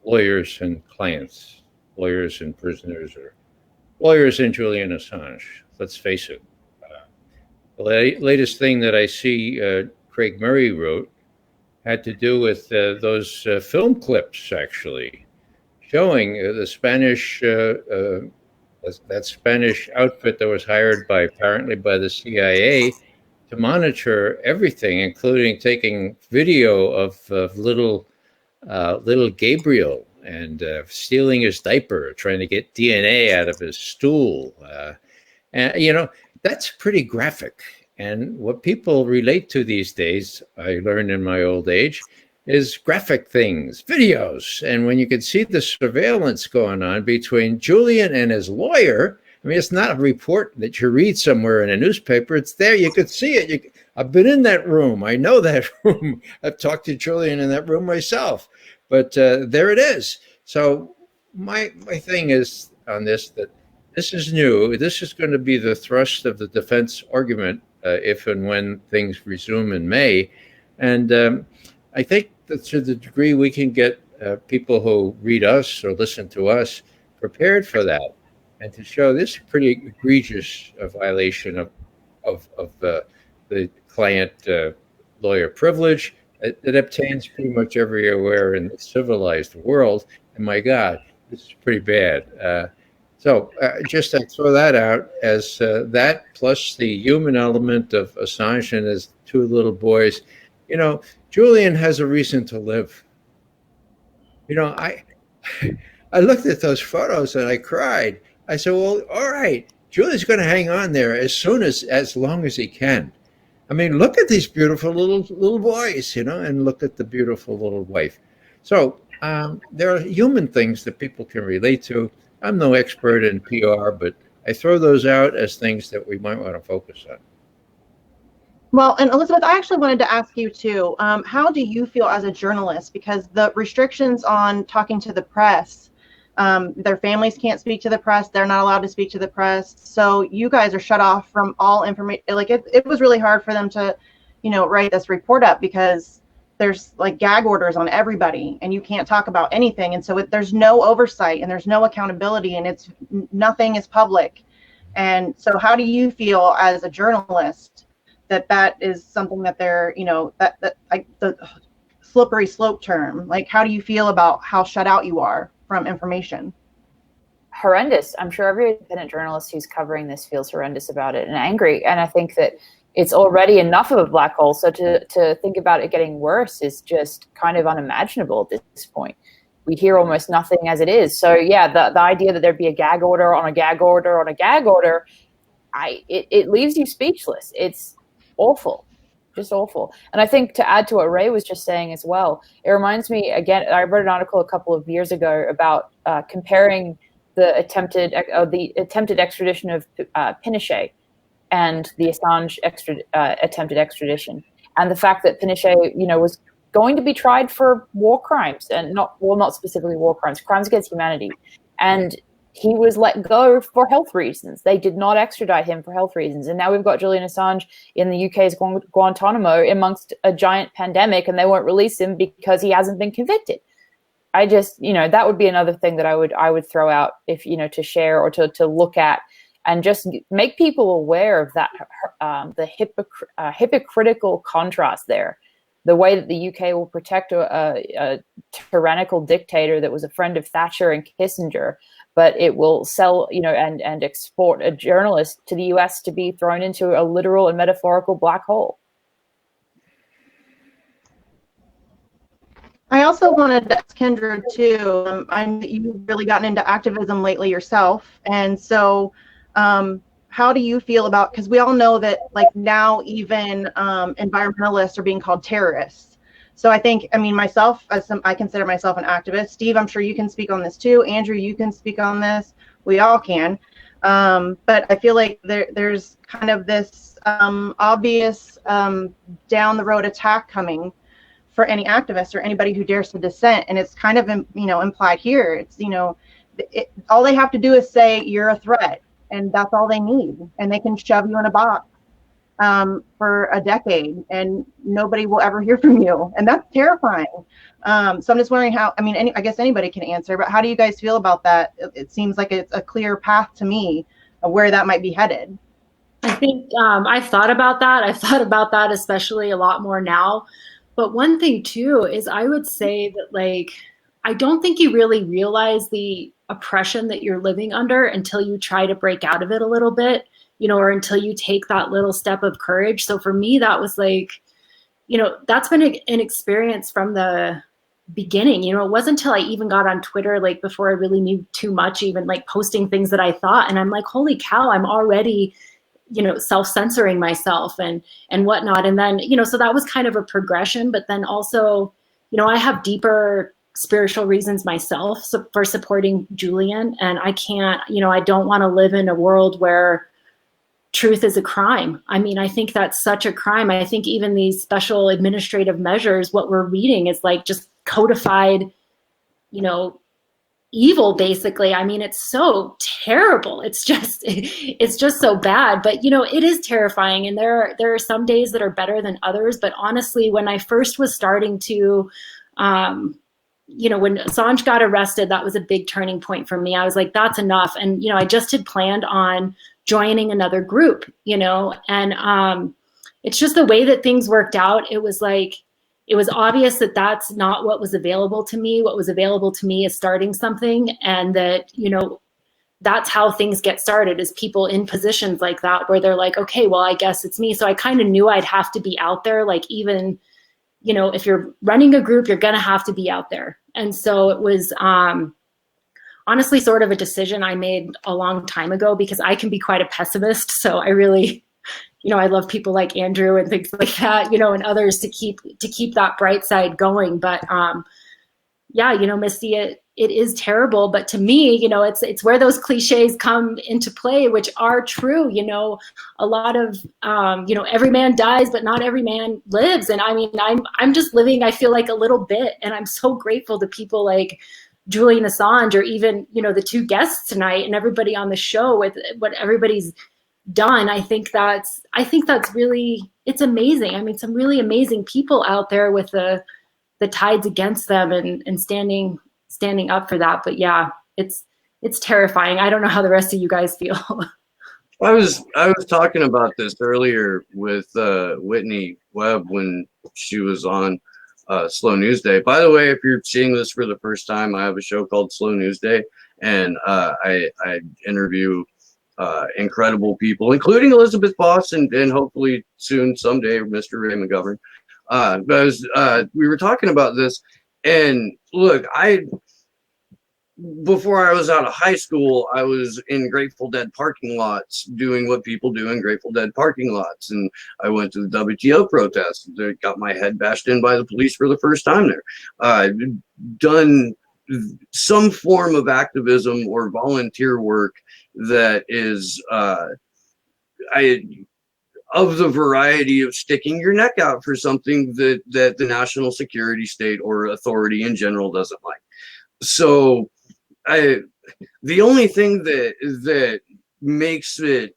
B: lawyers and clients, lawyers and prisoners, or lawyers and Julian Assange. Let's face it. The latest thing that I see Craig Murray wrote had to do with those film clips, actually, showing the Spanish, that Spanish outfit that was hired apparently by the CIA to monitor everything, including taking video of little Gabriel and stealing his diaper, trying to get DNA out of his stool. And, that's pretty graphic. And what people relate to these days, I learned in my old age, is graphic things, videos. And when you can see the surveillance going on between Julian and his lawyer, I mean, it's not a report that you read somewhere in a newspaper. It's there. You could see it. I've been in that room. I know that room. I've talked to Julian in that room myself. But there it is. So my thing is on this, that this is new. This is going to be the thrust of the defense argument if and when things resume in May. And I think that to the degree we can get people who read us or listen to us prepared for that, and to show this pretty egregious violation of the client lawyer privilege that obtains pretty much everywhere in the civilized world. And my God, this is pretty bad. So just to throw that out as that plus the human element of Assange and his 2 little boys, Julian has a reason to live. I looked at those photos and I cried. I said, well, all right, Julian's going to hang on there as long as he can. I mean, look at these beautiful little boys, and look at the beautiful little wife. So there are human things that people can relate to. I'm no expert in PR, but I throw those out as things that we might want to focus on.
D: Well, and Elizabeth, I actually wanted to ask you too, how do you feel as a journalist? Because the restrictions on talking to the press, their families can't speak to the press, they're not allowed to speak to the press. So you guys are shut off from all information. Like it was really hard for them to, write this report up because there's like gag orders on everybody and you can't talk about anything. And so there's no oversight and there's no accountability and nothing is public. And so how do you feel as a journalist that is something that they're, that like the slippery slope term, like how do you feel about how shut out you are from information?
F: Horrendous. I'm sure every independent journalist who's covering this feels horrendous about it and angry. And I think that it's already enough of a black hole. So to think about it getting worse is just kind of unimaginable at this point. We hear almost nothing as it is. So yeah, the idea that there'd be a gag order on a gag order on a gag order, it leaves you speechless. It's awful, just awful. And I think to add to what Ray was just saying as well, it reminds me again, I wrote an article a couple of years ago about comparing the attempted extradition of Pinochet and the Assange attempted extradition, and the fact that Pinochet, was going to be tried for war crimes and not specifically war crimes, crimes against humanity, and he was let go for health reasons. They did not extradite him for health reasons, and now we've got Julian Assange in the UK's Guantanamo amongst a giant pandemic, and they won't release him because he hasn't been convicted. I just, that would be another thing that I would throw out if, to share or to look at. And just make people aware of that, the hypocritical contrast there. The way that the UK will protect a tyrannical dictator that was a friend of Thatcher and Kissinger, but it will sell, and export a journalist to the US to be thrown into a literal and metaphorical black hole.
D: I also wanted to ask Kendra too. I know you've really gotten into activism lately yourself, and so. How do you feel about, because we all know that like now even environmentalists are being called terrorists. So I think, myself, I consider myself an activist. Steve, I'm sure you can speak on this too. Andrew, you can speak on this. We all can. But I feel like there's kind of this obvious down the road attack coming for any activist or anybody who dares to dissent. And it's kind of, implied here. It's, all they have to do is say you're a threat. And that's all they need. And they can shove you in a box for a decade and nobody will ever hear from you. And that's terrifying. So I'm just wondering how, I guess anybody can answer, but how do you guys feel about that? It seems like it's a clear path to me of where that might be headed.
E: I think I've thought about that. I've thought about that especially a lot more now. But one thing too is I would say that I don't think you really realize the oppression that you're living under until you try to break out of it a little bit, or until you take that little step of courage. So for me, that was that's been an experience from the beginning. It wasn't until I even got on Twitter, before I really knew too much, even posting things that I thought. And I'm like, holy cow, I'm already, self-censoring myself and whatnot. And then, so that was kind of a progression, but then also, I have deeper spiritual reasons myself for supporting Julian. And I can't, I don't want to live in a world where truth is a crime. I think that's such a crime. I think even these special administrative measures, what we're reading is just codified, evil, basically. It's so terrible. It's just so bad, but it is terrifying. And there are some days that are better than others. But honestly, when I first was starting to, when Assange got arrested, that was a big turning point for me. I was like, that's enough. And, I just had planned on joining another group, and it's just the way that things worked out. It was obvious that that's not what was available to me. What was available to me is starting something, and that, that's how things get started, is people in positions like that where they're like, okay, well, I guess it's me. So I kind of knew I'd have to be out there, even if you're running a group, you're going to have to be out there. And so it was honestly sort of a decision I made a long time ago, because I can be quite a pessimist. So I really, I love people like Andrew and things like that, and others to keep that bright side going. But yeah, Misty, it is terrible. But to me, it's where those cliches come into play, which are true. A lot of, every man dies, but not every man lives. And I mean, I'm just living, I feel like, a little bit. And I'm so grateful to people like Julian Assange, or even, the two guests tonight, and everybody on the show, with what everybody's done. I think that's really, it's amazing. I mean, some really amazing people out there with the tides against them, and standing up for that. But yeah, it's terrifying. I don't know how the rest of you guys feel.
A: I was talking about this earlier with Whitney Webb when she was on Slow News Day. By the way, if you're seeing this for the first time, I have a show called Slow News Day, and I interview incredible people, including Elizabeth Boss, and hopefully soon, someday, Mr. Ray McGovern. We were talking about this, and look, before I was out of high school, I was in Grateful Dead parking lots doing what people do in Grateful Dead parking lots, and I went to the WTO protest. I got my head bashed in by the police for the first time there. I've done some form of activism or volunteer work that is of the variety of sticking your neck out for something that the national security state or authority in general doesn't like. So the only thing that makes it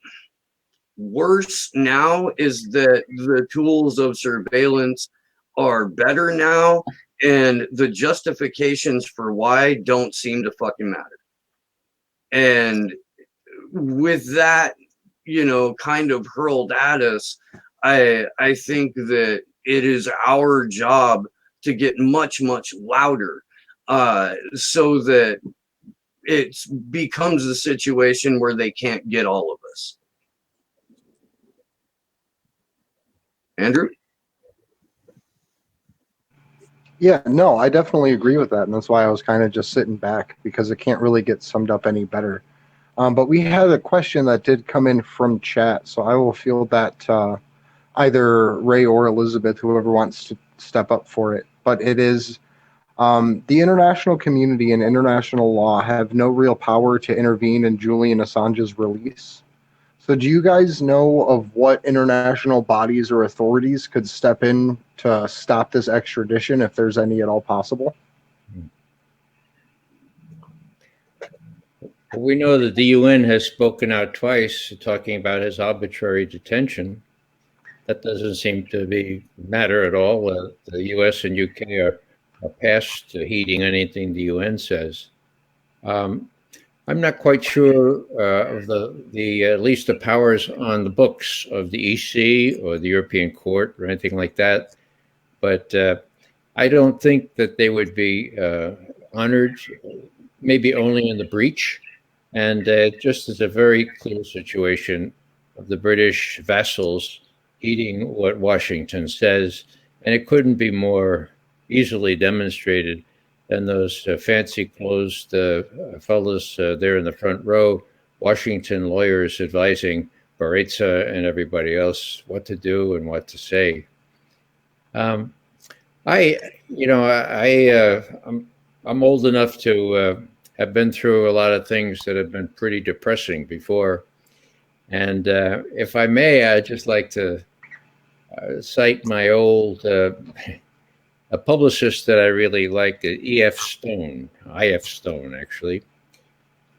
A: worse now is that the tools of surveillance are better now, and the justifications for why don't seem to fucking matter. And with that, kind of hurled at us, I think that it is our job to get much, much louder, so that it becomes a situation where they can't get all of us. Andrew?
C: Yeah, no, I definitely agree with that, and that's why I was kind of just sitting back, because it can't really get summed up any better. But we had a question that did come in from chat, so I will field that either Ray or Elizabeth, whoever wants to step up for it. But it is, the international community and international law have no real power to intervene in Julian Assange's release. So do you guys know of what international bodies or authorities could step in to stop this extradition, if there's any at all possible?
B: We know that the UN has spoken out twice talking about his arbitrary detention. That doesn't seem to matter at all. The US and UK are past heeding anything the UN says. I'm not quite sure of the at least the powers on the books of the EC or the European Court or anything like that. But I don't think that they would be honored, maybe only in the breach. And just as a very clear situation of the British vassals heeding what Washington says, and it couldn't be more easily demonstrated than those fancy clothed fellows there in the front row, Washington lawyers advising Baritza and everybody else what to do and what to say. I'm old enough to have been through a lot of things that have been pretty depressing before. And if I may, I'd just like to cite my old a publicist that I really like, IF Stone, actually.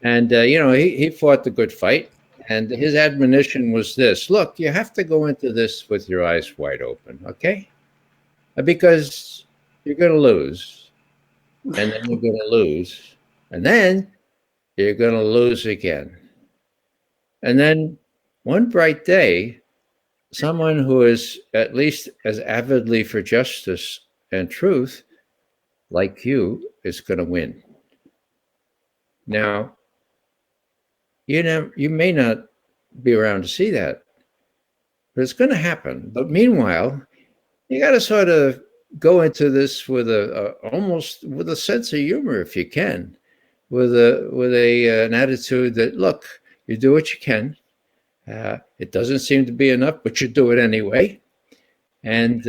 B: And, he fought the good fight. And his admonition was this: look, you have to go into this with your eyes wide open, okay? Because you're going to lose. And then you're going to lose. And then you're going to lose again. And then one bright day, someone who is at least as avidly for justice and truth, like you, is going to win. Now, you may not be around to see that, but it's going to happen. But meanwhile, you got to sort of go into this with almost with a sense of humor, if you can, with an attitude that, look, you do what you can. It doesn't seem to be enough, but you do it anyway. And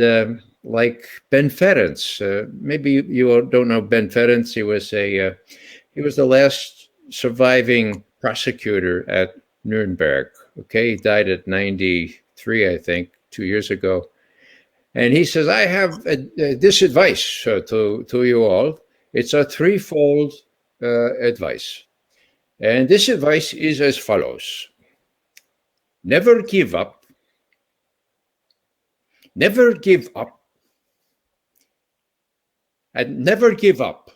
B: like Ben Ferencz. Maybe you all don't know Ben Ferencz. He was the last surviving prosecutor at Nuremberg. Okay, he died at 93, I think, 2 years ago. And he says, I have this advice to you all. It's a threefold advice. And this advice is as follows. Never give up. Never give up. And never give up.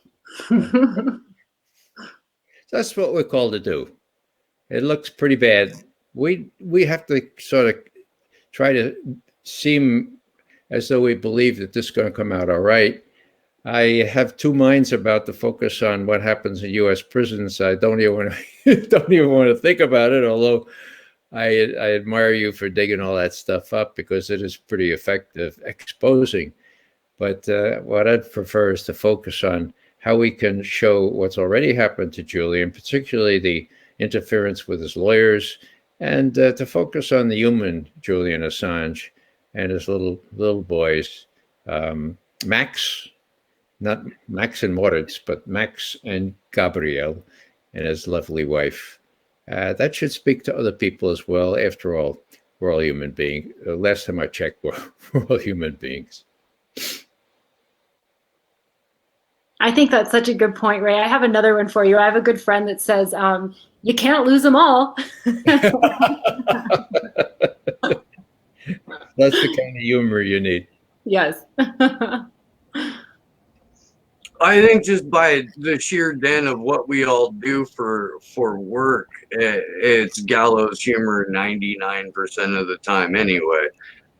B: That's what we're called to do. It looks pretty bad. We have to sort of try to seem as though we believe that this is going to come out all right. I have two minds about the focus on what happens in U.S. prisons. I don't even want to think about it, although I admire you for digging all that stuff up because it is pretty effective exposing. But what I'd prefer is to focus on how we can show what's already happened to Julian, particularly the interference with his lawyers, and to focus on the human Julian Assange and his little boys, Max, not Max and Moritz, but Max and Gabrielle and his lovely wife. That should speak to other people as well. After all, we're all human beings. Last time I checked, we're all human beings.
E: I think that's such a good point, Ray. I have another one for you. I have a good friend that says, you can't lose them all.
B: That's the kind of humor you need.
E: Yes.
A: I think just by the sheer den of what we all do for work, it's gallows humor 99% of the time anyway.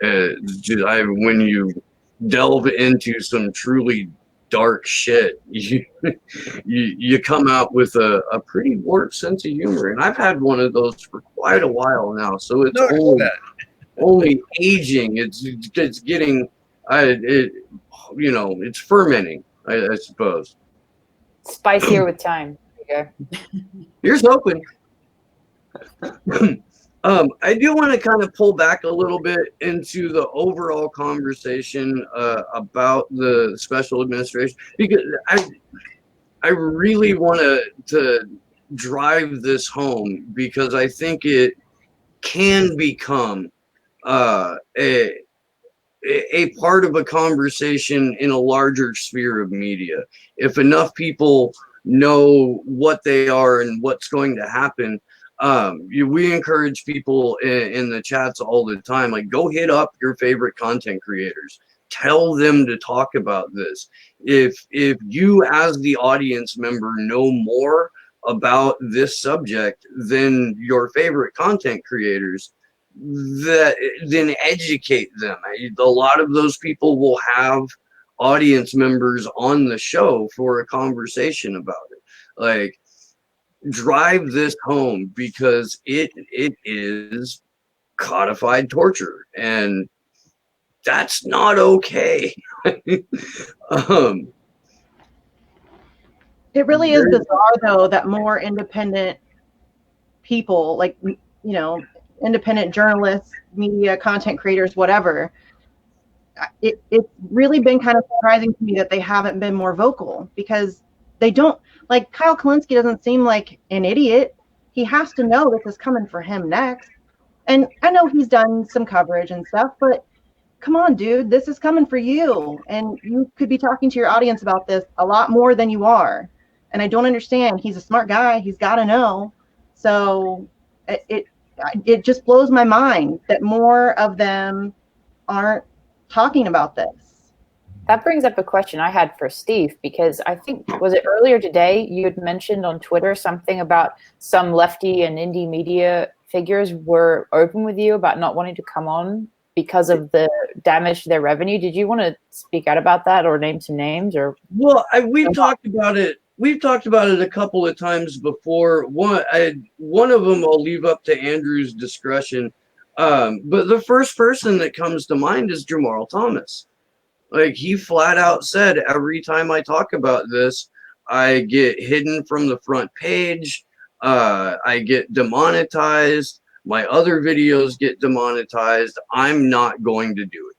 A: When you delve into some truly dark shit, you come out with a pretty warped sense of humor. And I've had one of those for quite a while now, so it's only aging. It's getting, it's fermenting. I suppose.
F: Spicier with time. There you go.
A: Here's hoping. I do want to kind of pull back a little bit into the overall conversation about the special administration, because I really want to drive this home, because I think it can become a part of a conversation in a larger sphere of media. If enough people know what they are and what's going to happen, we encourage people in the chats all the time, like, go hit up your favorite content creators. Tell them to talk about this. If you as the audience member know more about this subject than your favorite content creators, then educate them. A lot of those people will have audience members on the show for a conversation about it. Like, drive this home, because it is codified torture, and that's not okay.
D: It really is bizarre, though, that more independent people, like, independent journalists, media, content creators, whatever, it's really been kind of surprising to me that they haven't been more vocal, because they don't, like, Kyle Kalinske doesn't seem like an idiot. He has to know this is coming for him next. And I know he's done some coverage and stuff, but come on, dude, this is coming for you. And you could be talking to your audience about this a lot more than you are. And I don't understand. He's a smart guy. He's got to know. So it just blows my mind that more of them aren't talking about this.
F: That brings up a question I had for Steve, because I think, was it earlier today, you had mentioned on Twitter something about some lefty and indie media figures were open with you about not wanting to come on because of the damage to their revenue. Did you want to speak out about that, or name some names? Or
A: well, we've talked about it. We've talked about it a couple of times before. One of them I'll leave up to Andrew's discretion. But the first person that comes to mind is Jamal Thomas. Like, he flat out said, every time I talk about this, I get hidden from the front page. I get demonetized. My other videos get demonetized. I'm not going to do it.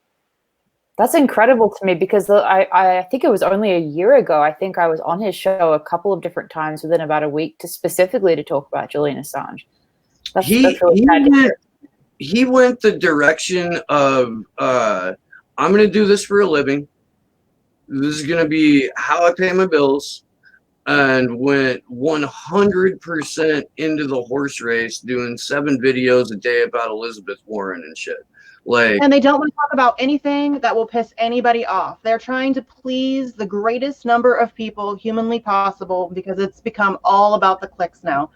F: That's incredible to me because I think it was only a year ago. I think I was on his show a couple of different times within about a week specifically to talk about Julian Assange. That's really sad to hear.
A: He went the direction of I'm going to do this for a living. This is going to be how I pay my bills, and went 100% into the horse race, doing 7 videos a day about Elizabeth Warren and shit.
D: And they don't want to talk about anything that will piss anybody off. They're trying to please the greatest number of people humanly possible because it's become all about the clicks now.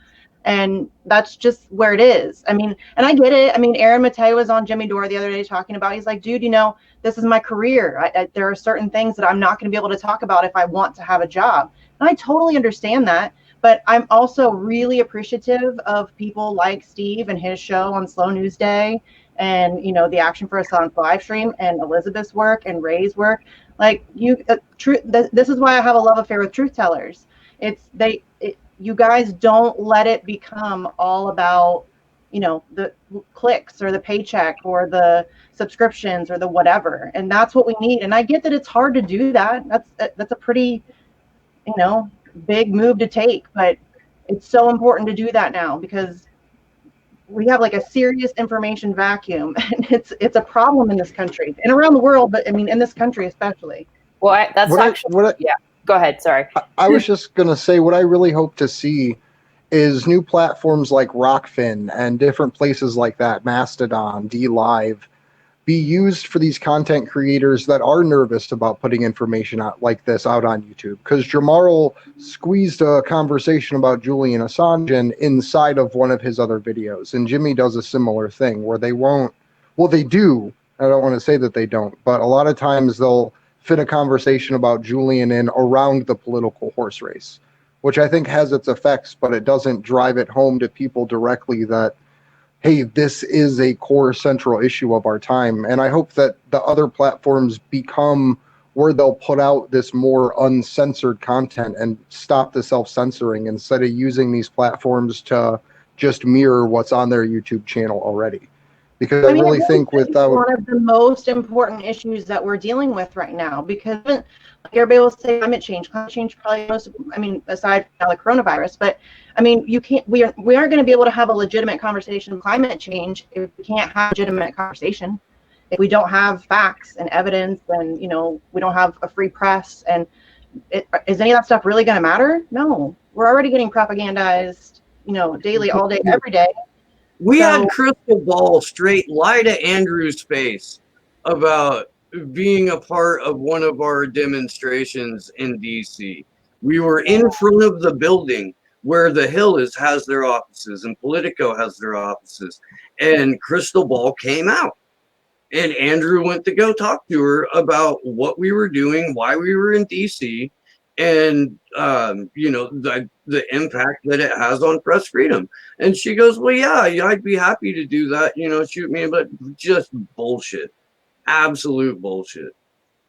D: And that's just where it is. I mean, and I get it. I mean, Aaron Matei was on Jimmy Dore the other day talking about, he's like, dude, this is my career. There are certain things that I'm not going to be able to talk about if I want to have a job. And I totally understand that. But I'm also really appreciative of people like Steve and his show on Slow News Day, and the Action for Assange live stream, and Elizabeth's work and Ray's work. Like this is why I have a love affair with truth tellers. You guys don't let it become all about the clicks or the paycheck or the subscriptions or the whatever. And that's what we need. And I get that it's hard to do that. That's a pretty big move to take, but it's so important to do that now because we have like a serious information vacuum, and it's a problem in this country and around the world, but I mean in this country especially.
F: Well, yeah. Go ahead. Sorry.
C: I was just gonna say what I really hope to see is new platforms like Rockfin and different places like that, Mastodon, DLive, be used for these content creators that are nervous about putting information out like this out on YouTube. Because Jamarl squeezed a conversation about Julian Assange inside of one of his other videos. And Jimmy does a similar thing where they do. I don't want to say that they don't, but a lot of times they'll fit a conversation about Julian in around the political horse race, which I think has its effects, but it doesn't drive it home to people directly that, hey, this is a core central issue of our time. And I hope that the other platforms become where they'll put out this more uncensored content and stop the self-censoring instead of using these platforms to just mirror what's on their YouTube channel already. Because I really think without
D: one of the most important issues that we're dealing with right now, because like everybody will say climate change probably aside from the coronavirus, but I mean, we aren't going to be able to have a legitimate conversation of climate change if we can't have a legitimate conversation, if we don't have facts and evidence, and we don't have a free press. And is any of that stuff really going to matter? No, we're already getting propagandized, daily, all day, every day.
A: We had Crystal Ball straight lie to Andrew's face about being a part of one of our demonstrations in DC. We were in front of the building where the Hill has their offices and Politico has their offices, and Crystal Ball came out, and Andrew went to go talk to her about what we were doing, why we were in DC, and the impact that it has on press freedom. And she goes, well, yeah, I'd be happy to do that, shoot me, but just bullshit, absolute bullshit,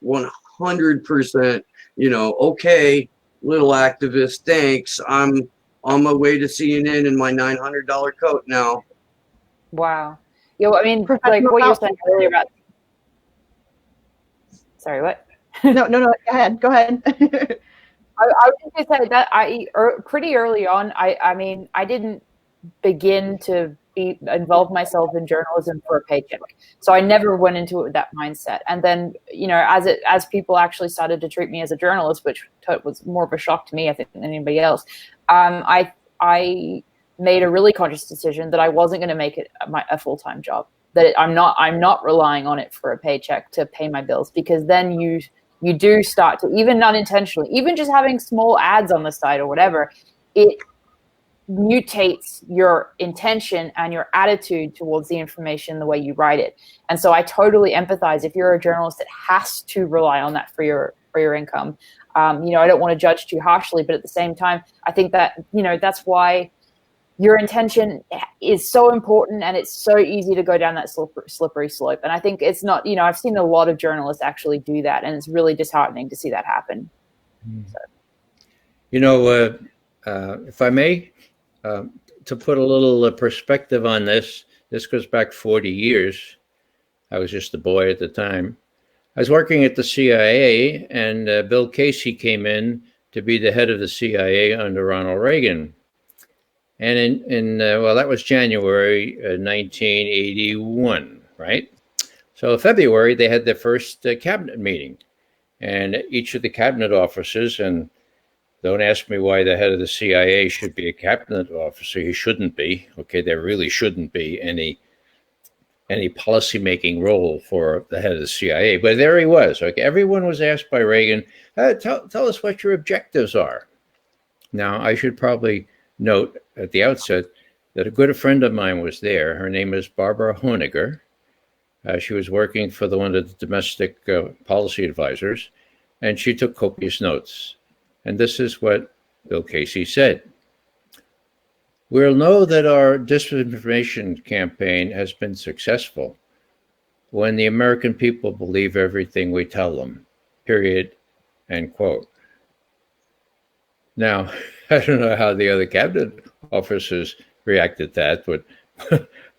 A: 100%. Okay, little activist, thanks, I'm on my way to CNN in my $900 coat now.
F: Wow. I mean, like what you were saying earlier about. Sorry, what?
D: No. Go ahead.
F: I was just going to say that pretty early on, I didn't begin to involve myself in journalism for a paycheck. So I never went into it with that mindset. And then, as people actually started to treat me as a journalist, which was more of a shock to me, I think, than anybody else, I made a really conscious decision that I wasn't going to make it a full-time job. That I'm not relying on it for a paycheck to pay my bills, because then you do start to, even unintentionally, even just having small ads on the side or whatever, it mutates your intention and your attitude towards the information, the way you write it. And so I totally empathize if you're a journalist that has to rely on that for your income. I don't want to judge too harshly, but at the same time, I think that, that's why your intention is so important, and it's so easy to go down that slippery slope. And I think it's not, I've seen a lot of journalists actually do that, and it's really disheartening to see that happen. So.
B: If I may, to put a little perspective on this goes back 40 years. I was just a boy at the time. I was working at the CIA, and Bill Casey came in to be the head of the CIA under Ronald Reagan. And well, that was January 1981, right? So in February, they had their first cabinet meeting. And each of the cabinet officers, and don't ask me why the head of the CIA should be a cabinet officer. He shouldn't be. Okay, there really shouldn't be any policy-making role for the head of the CIA. But there he was. Okay, everyone was asked by Reagan, tell us what your objectives are. Now, I should probably note at the outset that a good friend of mine was there. Her name is Barbara Honegger. She was working for one of the domestic policy advisors, and she took copious notes. And this is what Bill Casey said. We'll know that our disinformation campaign has been successful when the American people believe everything we tell them, period, end quote. Now, I don't know how the other cabinet officers reacted to that, but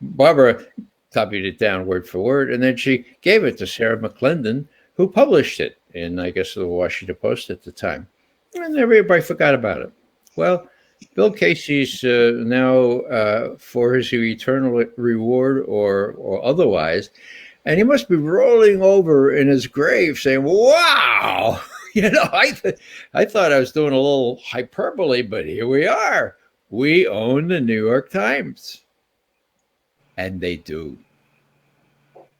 B: Barbara copied it down word for word, and then she gave it to Sarah McClendon, who published it in, I guess, the Washington Post at the time. And everybody forgot about it. Well, Bill Casey's now for his eternal reward or otherwise, and he must be rolling over in his grave saying, wow, I thought I was doing a little hyperbole, but here we are. We own the New York Times. And they do.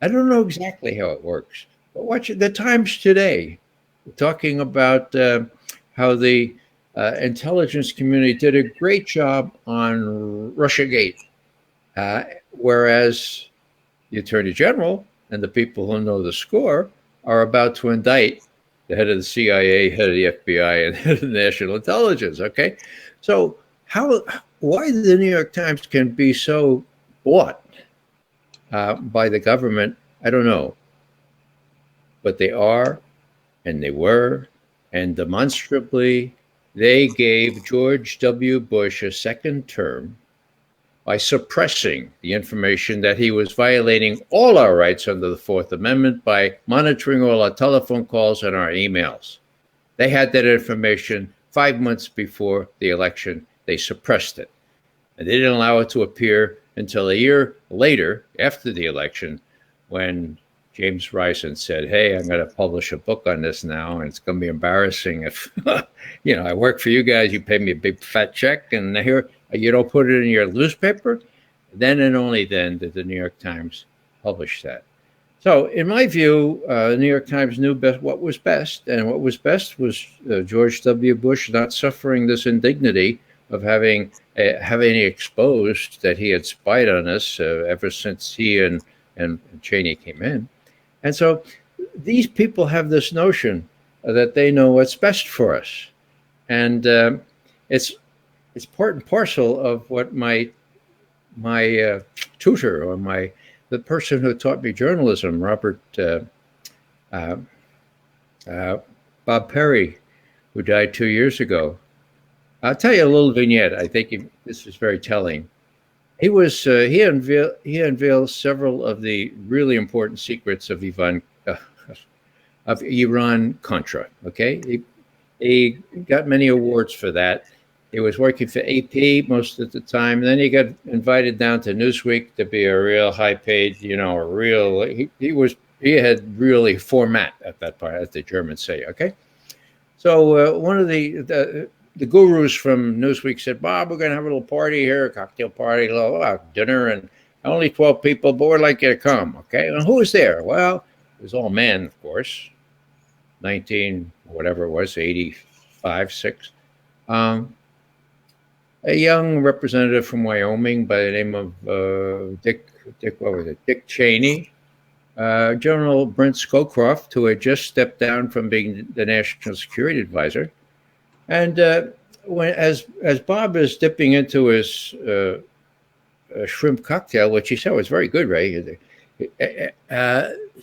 B: I don't know exactly how it works, but watch the Times today, talking about how the intelligence community did a great job on Russiagate, whereas the Attorney General and the people who know the score are about to indict the head of the CIA, head of the FBI, and head of the National Intelligence. Okay, so why the New York Times can be so bought by the government, I don't know. But they are, and they were, and demonstrably, they gave George W. Bush a second term by suppressing the information that he was violating all our rights under the Fourth Amendment by monitoring all our telephone calls and our emails. They had that information 5 months before the election. They suppressed it. And they didn't allow it to appear until a year later, after the election, when James Risen said, hey, I'm going to publish a book on this now, and it's going to be embarrassing if, I work for you guys, you pay me a big fat check, and here you don't put it in your newspaper. Then and only then did the New York Times publish that. So in my view, the New York Times knew best what was best, and what was best was George W. Bush not suffering this indignity of having exposed that he had spied on us ever since he and Cheney came in. And so these people have this notion that they know what's best for us. And it's part and parcel of what my tutor or the person who taught me journalism, Bob Perry, who died 2 years ago. I'll tell you a little vignette. I think this is very telling. He unveiled several of the really important secrets of Iran-Contra. Okay, he got many awards for that. He was working for AP most of the time. Then he got invited down to Newsweek to be a real high-paid, he had really format at that part, as the Germans say. Okay, so one of the gurus from Newsweek said, Bob, we're going to have a little party here, a cocktail party, a little dinner, and only 12 people, but we'd like you to come, okay? And who was there? Well, it was all men, of course, 85, 6. A young representative from Wyoming by the name of Dick Cheney, General Brent Scowcroft, who had just stepped down from being the National Security Advisor. And as Bob is dipping into his shrimp cocktail, which he said was very good, Ray,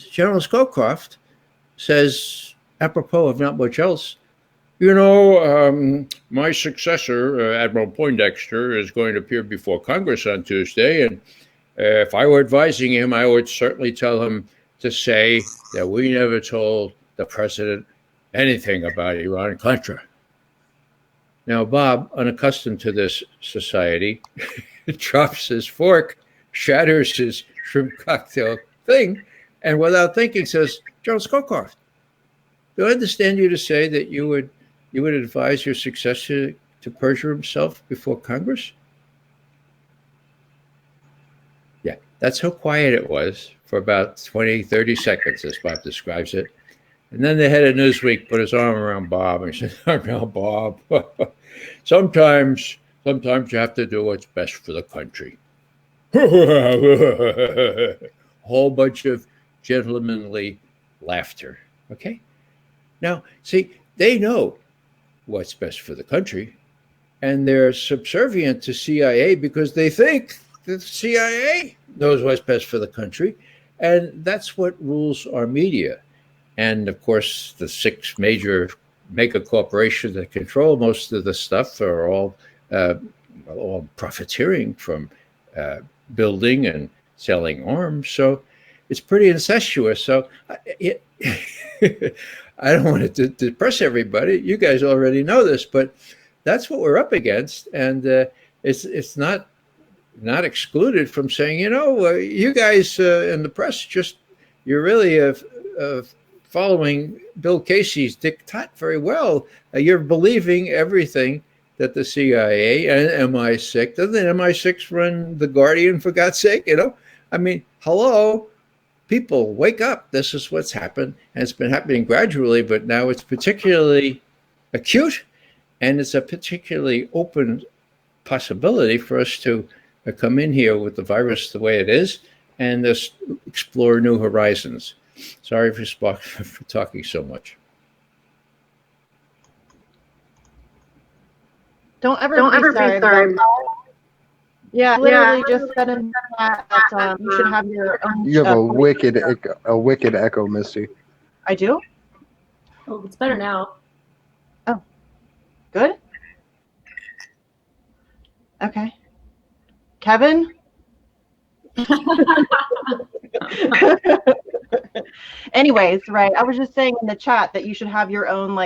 B: General Scowcroft says, apropos of not much else, my successor, Admiral Poindexter, is going to appear before Congress on Tuesday, and if I were advising him, I would certainly tell him to say that we never told the president anything about Iran-Contra. Now, Bob, unaccustomed to this society, drops his fork, shatters his shrimp cocktail thing, and without thinking says, General Scowcroft, do I understand you to say that you would advise your successor to perjure himself before Congress? Yeah, that's how quiet it was for about 20, 30 seconds, as Bob describes it. And then the head of Newsweek put his arm around Bob and said, now, Bob, sometimes you have to do what's best for the country. Whole bunch of gentlemanly laughter. Okay? Now, see, they know what's best for the country, and they're subservient to CIA because they think that the CIA knows what's best for the country, and that's what rules our media. And of course, the 6 major mega corporations that control most of the stuff are all profiteering from building and selling arms. So it's pretty incestuous. So I don't want to depress everybody. You guys already know this, but that's what we're up against. And it's not excluded from saying, you guys in the press, you're really following Bill Casey's diktat very well. You're believing everything that the CIA and MI6, doesn't MI6 run The Guardian, for God's sake? I mean, hello, people, wake up. This is what's happened. And it's been happening gradually, but now it's particularly acute, and it's a particularly open possibility for us to come in here with the virus the way it is and just explore new horizons. Sorry for talking so much.
D: Don't ever be sorry. Yeah, literally just said in that you should have your own.
C: You have a wicked echo, Misty.
D: I do?
E: Oh, it's better now.
D: Oh, good. Okay. Kevin? Anyways, right. I was just saying in the chat that you should have your own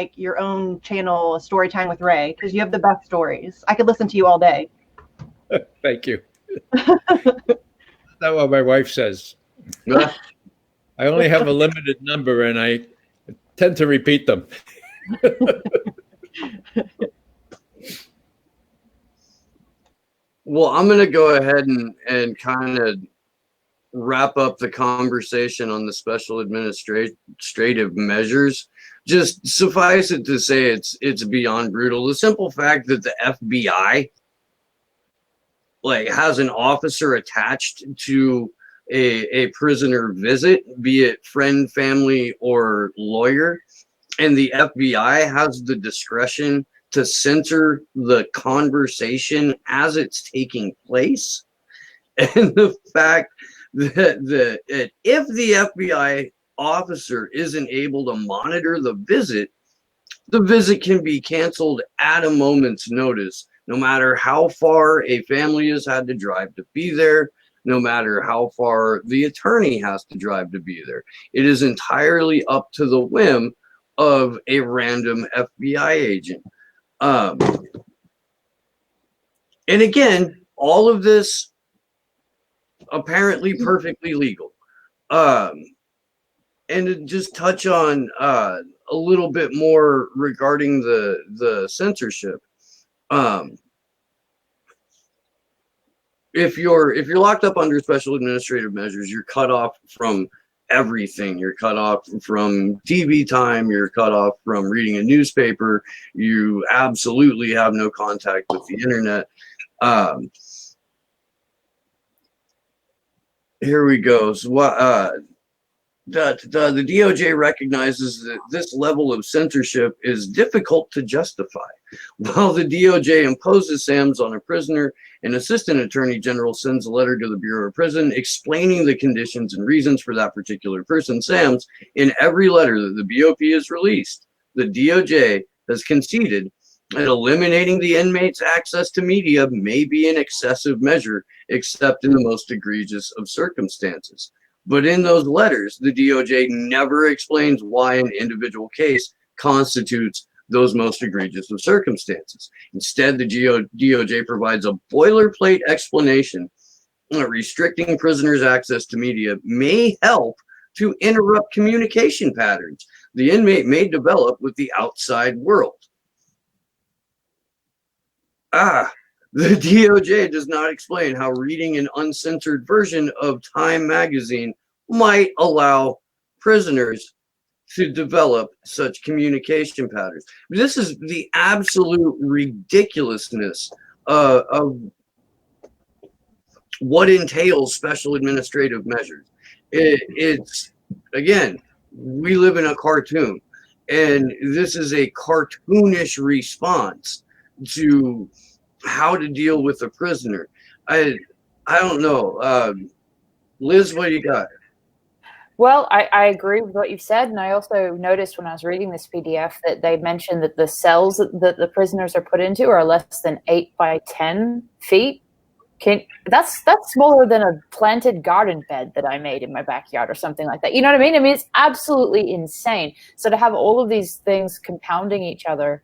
D: channel, Storytime with Ray, because you have the best stories. I could listen to you all day.
B: Thank you. That's what my wife says. I only have a limited number, and I tend to repeat them.
A: Well, I'm going to go ahead and kind of wrap up the conversation on the special administrative measures. Just suffice it to say it's beyond brutal. The simple fact that the FBI has an officer attached to a prisoner visit, be it friend, family, or lawyer, and the FBI has the discretion to censor the conversation as it's taking place, and the fact that if the FBI officer isn't able to monitor the visit can be canceled at a moment's notice, no matter how far a family has had to drive to be there, no matter how far the attorney has to drive to be there. It is entirely up to the whim of a random FBI agent. And again, all of this apparently perfectly legal. And to just touch on a little bit more regarding the censorship. If you're locked up under special administrative measures, you're cut off from everything. You're cut off from TV time. You're cut off from reading a newspaper. You absolutely have no contact with the internet. Here we go. So the DOJ recognizes that this level of censorship is difficult to justify. While the DOJ imposes SAMs on a prisoner, an assistant attorney general sends a letter to the Bureau of Prison explaining the conditions and reasons for that particular person's SAMs. In every letter that the BOP has released, the DOJ has conceded that eliminating the inmate's access to media may be an excessive measure, except in the most egregious of circumstances. But in those letters, the DOJ never explains why an individual case constitutes those most egregious of circumstances. Instead, the DOJ provides a boilerplate explanation that restricting prisoners' access to media may help to interrupt communication patterns the inmate may develop with the outside world. The DOJ does not explain how reading an uncensored version of Time magazine might allow prisoners to develop such communication patterns. This is the absolute ridiculousness of what entails special administrative measures. It's, again, we live in a cartoon, and this is a cartoonish response to how to deal with a prisoner. I don't know. Liz, what do you got?
F: Well, I agree with what you've said, and I also noticed when I was reading this PDF that they mentioned that the cells that the prisoners are put into are less than 8 by 10 feet. That's smaller than a planted garden bed that I made in my backyard or something like that. You know what I mean? I mean, it's absolutely insane. So to have all of these things compounding each other,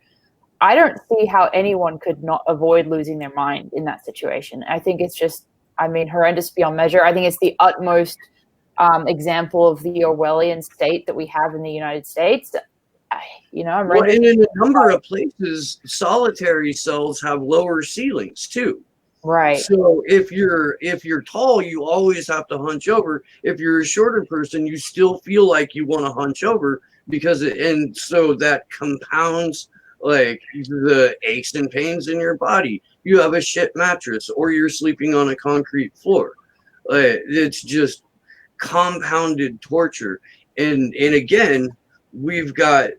F: I don't see how anyone could not avoid losing their mind in that situation. I think it's just, I mean, horrendous beyond measure. I think it's the utmost example of the Orwellian state that we have in the United States. I'm
A: well, and in a number of places, solitary cells have lower ceilings too.
F: Right.
A: So if you're tall, you always have to hunch over. If you're a shorter person, you still feel like you want to hunch over and so that compounds like the aches and pains in your body. You have a shit mattress, or you're sleeping on a concrete floor. It's just compounded torture. And again, we've got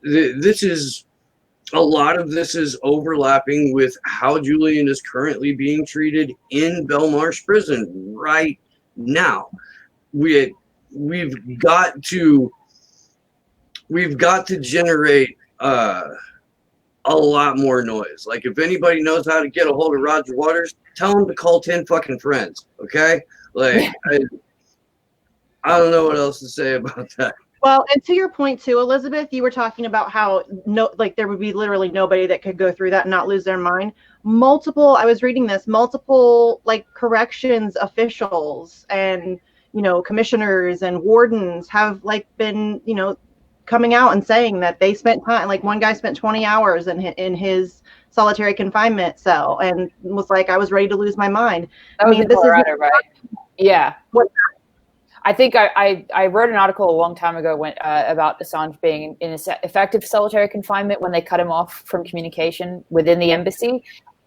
A: a lot of this is overlapping with how Julian is currently being treated in Belmarsh prison right now. We've got to generate a lot more noise. Like, if anybody knows how to get a hold of Roger Waters, tell him to call 10 fucking friends. Okay? Like, I don't know what else to say about that.
D: Well, and to your point too, Elizabeth, you were talking about how there would be literally nobody that could go through that and not lose their mind. I was reading this, multiple like corrections officials and, commissioners and wardens have like been, coming out and saying that they spent time, like one guy spent 20 hours in his solitary confinement cell and was like, I was ready to lose my mind.
F: That was in Colorado, right? Yeah.
D: What?
F: I think I wrote an article a long time ago about Assange being in effective solitary confinement when they cut him off from communication within the embassy.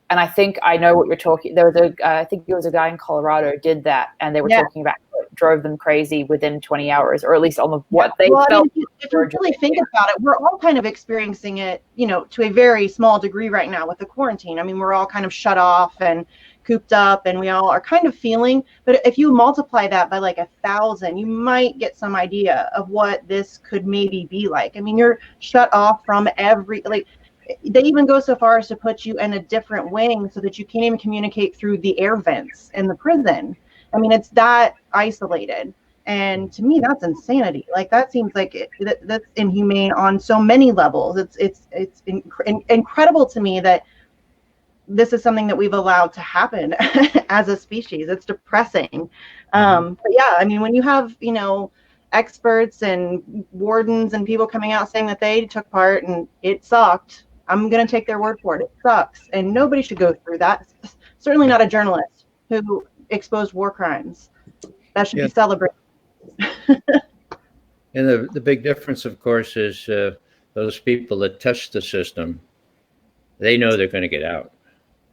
F: And I think I know what you're talking. I think there was a guy in Colorado who did that, and they were talking about what drove them crazy within 20 hours, or at least on what they felt.
D: I mean, if you really think about it, we're all kind of experiencing it, to a very small degree right now with the quarantine. I mean, we're all kind of shut off and cooped up, and we all are kind of feeling. But if you multiply that by like 1,000, you might get some idea of what this could maybe be like. I mean, you're shut off from they even go so far as to put you in a different wing so that you can't even communicate through the air vents in the prison. I mean, it's that isolated. And to me, that's insanity. Like, that seems like that's inhumane on so many levels. It's incredible to me that this is something that we've allowed to happen as a species. It's depressing. But yeah, I mean, when you have, experts and wardens and people coming out saying that they took part and it sucked, I'm going to take their word for it. It sucks. And nobody should go through that. Certainly not a journalist who exposed war crimes. That should be celebrated.
B: And the big difference, of course, is those people that test the system, they know they're going to get out.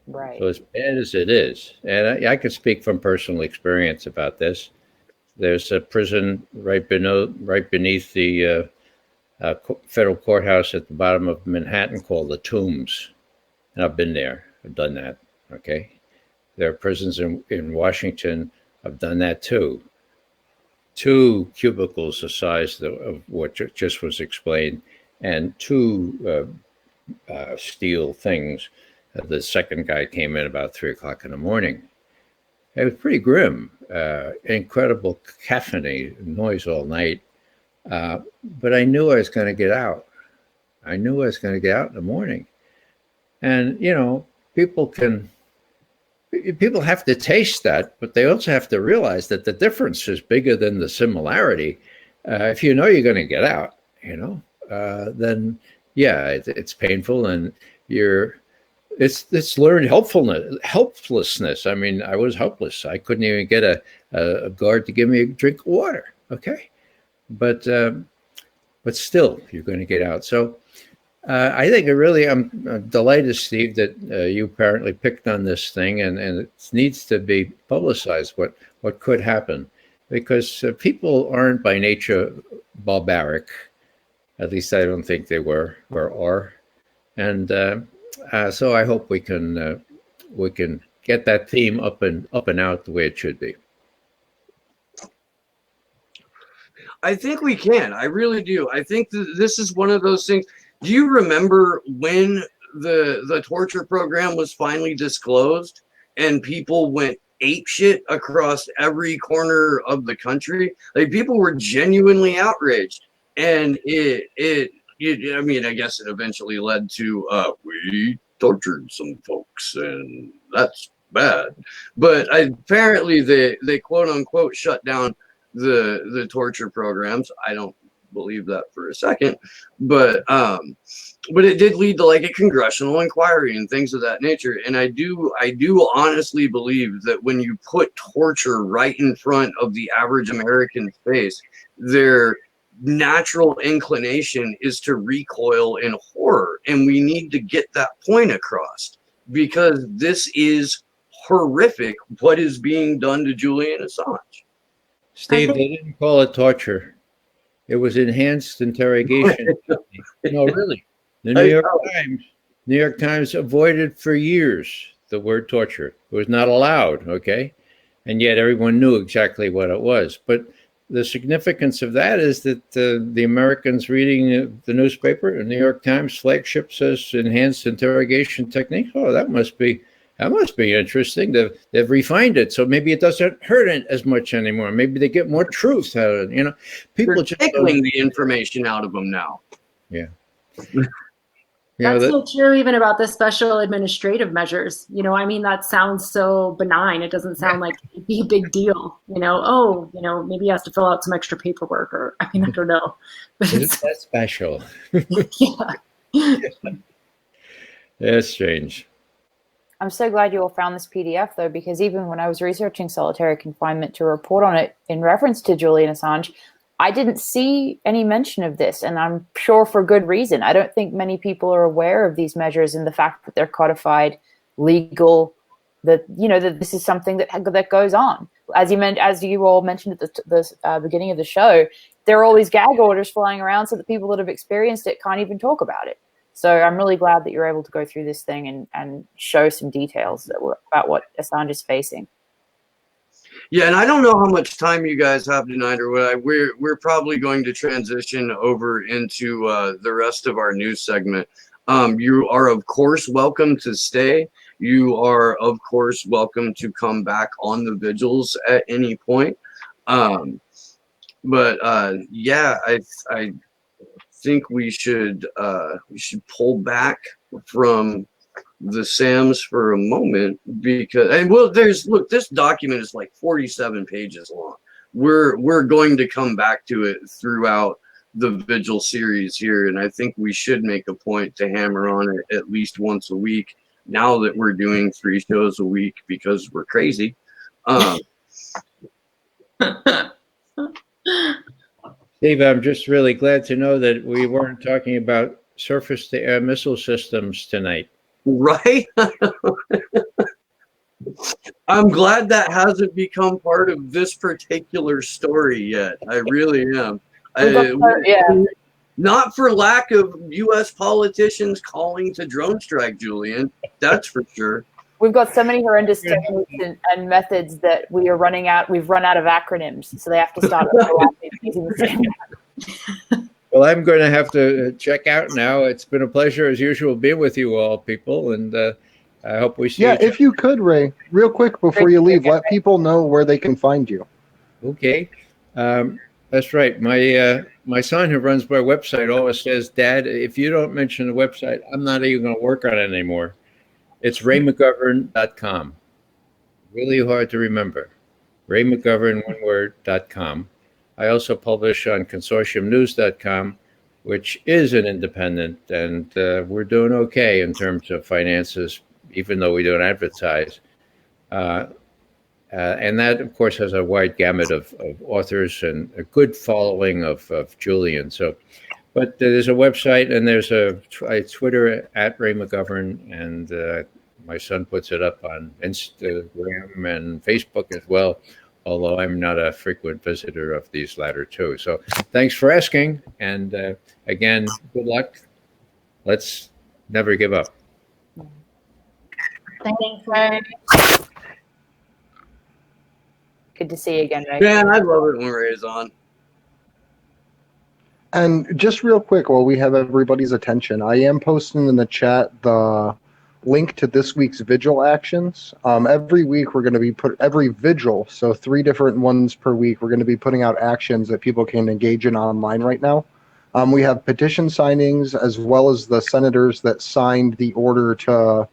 F: Right.
B: So as bad as it is, and I can speak from personal experience about this. There's a prison right beneath the federal courthouse at the bottom of Manhattan called the Tombs, and I've been there. I've done that. Okay, there are prisons in Washington. I've done that too. 2 cubicles the size of what just was explained, and 2 steel things. The second guy came in about 3 o'clock in the morning. It was pretty grim. incredible cacophony, noise all night. But I knew I was going to get out. I knew I was going to get out in the morning. And, you know, people have to taste that, but they also have to realize that the difference is bigger than the similarity. If you know you're going to get out, you know, then yeah, it's painful, and it's learned helplessness. I mean, I was helpless. I couldn't even get a guard to give me a drink of water. Okay, but still, you're going to get out. So. I think I'm delighted, Steve, that you apparently picked on this thing, and it needs to be publicized what could happen, because people aren't by nature barbaric. At least I don't think they were or are, and so I hope we can get that theme up and out the way it should be.
A: I think we can. I really do. I think this is one of those things. Do you remember when the torture program was finally disclosed and people went apeshit across every corner of the country? Like, people were genuinely outraged, and I mean, I guess it eventually led to we tortured some folks, and that's bad. But apparently they quote unquote shut down the torture programs. I don't believe that for a second, but it did lead to like a congressional inquiry and things of that nature. And I do honestly believe that when you put torture right in front of the average American's face, their natural inclination is to recoil in horror. And we need to get that point across, because this is horrific what is being done to Julian Assange.
B: Steve, they didn't call it torture. It was enhanced interrogation. No, really. The New York Times avoided for years the word torture. It was not allowed, okay? And yet everyone knew exactly what it was. But the significance of that is that the Americans reading the newspaper, the New York Times flagship says enhanced interrogation technique. Oh, that must be interesting. They've refined it, so maybe it doesn't hurt it as much anymore. Maybe they get more truth out of it. You know, people just
A: tickling the information out of them now.
B: Yeah.
E: That's so true even about the special administrative measures. You know, I mean, that sounds so benign. It doesn't sound like it'd be a big deal. You know, maybe he has to fill out some extra paperwork, or I mean, I don't know. But
B: it's that special.
E: Yeah.
B: That's strange.
F: I'm so glad you all found this PDF, though, because even when I was researching solitary confinement to report on it in reference to Julian Assange, I didn't see any mention of this, and I'm sure for good reason. I don't think many people are aware of these measures and the fact that they're codified, legal, that this is something that goes on. As you all mentioned at the beginning of the show, there are all these gag orders flying around so that people that have experienced it can't even talk about it. So I'm really glad that you're able to go through this thing and show some details about what Assange is facing.
A: Yeah, and I don't know how much time you guys have tonight, or what. We're probably going to transition over into the rest of our news segment. You are, of course, welcome to stay. You are, of course, welcome to come back on the vigils at any point. Yeah, I think we should pull back from the SAMs for a moment, because this document is like 47 pages long. We're going to come back to it throughout the Vigil series here, and I think we should make a point to hammer on it at least once a week now that we're doing 3 shows a week, because we're crazy.
B: Dave, I'm just really glad to know that we weren't talking about surface-to-air missile systems tonight.
A: Right? I'm glad that hasn't become part of this particular story yet. I really am. Not for lack of U.S. politicians calling to drone strike, Julian. That's for sure.
F: We've got so many horrendous techniques and methods that we've run out of acronyms, so they have to start using the same one.
B: Well, I'm going to have to check out now. It's been a pleasure, as usual, being with you all, people, and I hope we see
C: Yeah,
B: each
C: if you could, Ray, real quick before you leave, let people know where they can find you.
B: Okay, that's right. My son who runs my website always says, "Dad, if you don't mention the website, I'm not even going to work on it anymore." It's raymcgovern.com. Really hard to remember. raymcgovern, one word.com. I also publish on consortiumnews.com, which is an independent, and we're doing okay in terms of finances, even though we don't advertise. And that, of course, has a wide gamut of authors and a good following of Julian. So, but there's a website and there's a Twitter at Ray McGovern, and my son puts it up on Instagram and Facebook as well, although I'm not a frequent visitor of these latter two. So thanks for asking. And again, good luck. Let's never give up.
D: Thanks, Ray.
F: Good to see you again, Ray.
A: Man, I love it when Ray's on.
C: And just real quick, while we have everybody's attention, I am posting in the chat the link to this week's Vigil actions. Every week we're going to be every Vigil, so 3 different ones per week, we're going to be putting out actions that people can engage in online right now. We have petition signings as well as the senators that signed the order to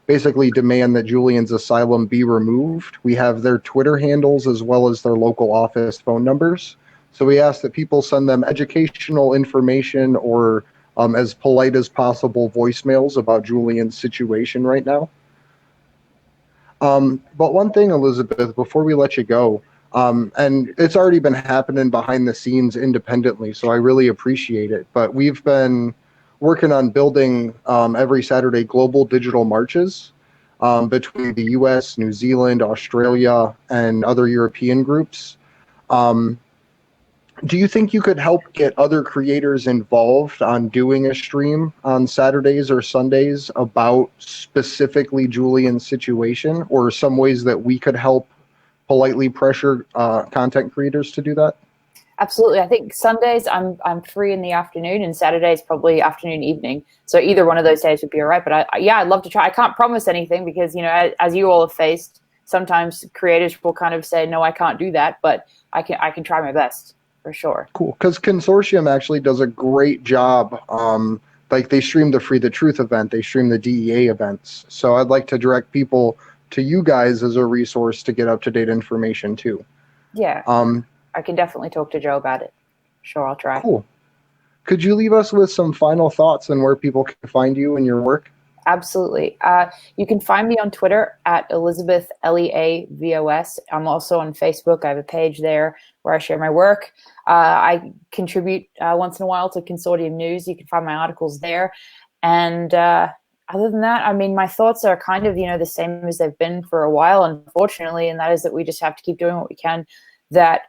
C: basically demand that Julian's asylum be removed. We have their Twitter handles as well as their local office phone numbers. So we ask that people send them educational information or as polite as possible voicemails about Julian's situation right now. But one thing, Elizabeth, before we let you go, and it's already been happening behind the scenes independently, so I really appreciate it, but we've been working on building every Saturday global digital marches between the US, New Zealand, Australia, and other European groups. Do you think you could help get other creators involved on doing a stream on Saturdays or Sundays about specifically Julian's situation, or some ways that we could help politely pressure content creators to do that?
F: Absolutely. I think Sundays I'm free in the afternoon, and Saturdays probably afternoon, evening. So either one of those days would be all right. But I'd love to try. I can't promise anything because, as you all have faced, sometimes creators will kind of say, no, I can't do that, but I can try my best for sure.
C: Cool. Because Consortium actually does a great job. Like they stream the Free the Truth event, they stream the DEA events. So I'd like to direct people to you guys as a resource to get up-to-date information too.
F: Yeah. I can definitely talk to Joe about it. Sure, I'll try.
C: Cool. Could you leave us with some final thoughts on where people can find you and your work?
F: Absolutely. You can find me on Twitter at Elizabeth, LEAVOS. I'm also on Facebook. I have a page there where I share my work. I contribute once in a while to Consortium News. You can find my articles there. And other than that, I mean, my thoughts are kind of, the same as they've been for a while, unfortunately, and that is that we just have to keep doing what we can. That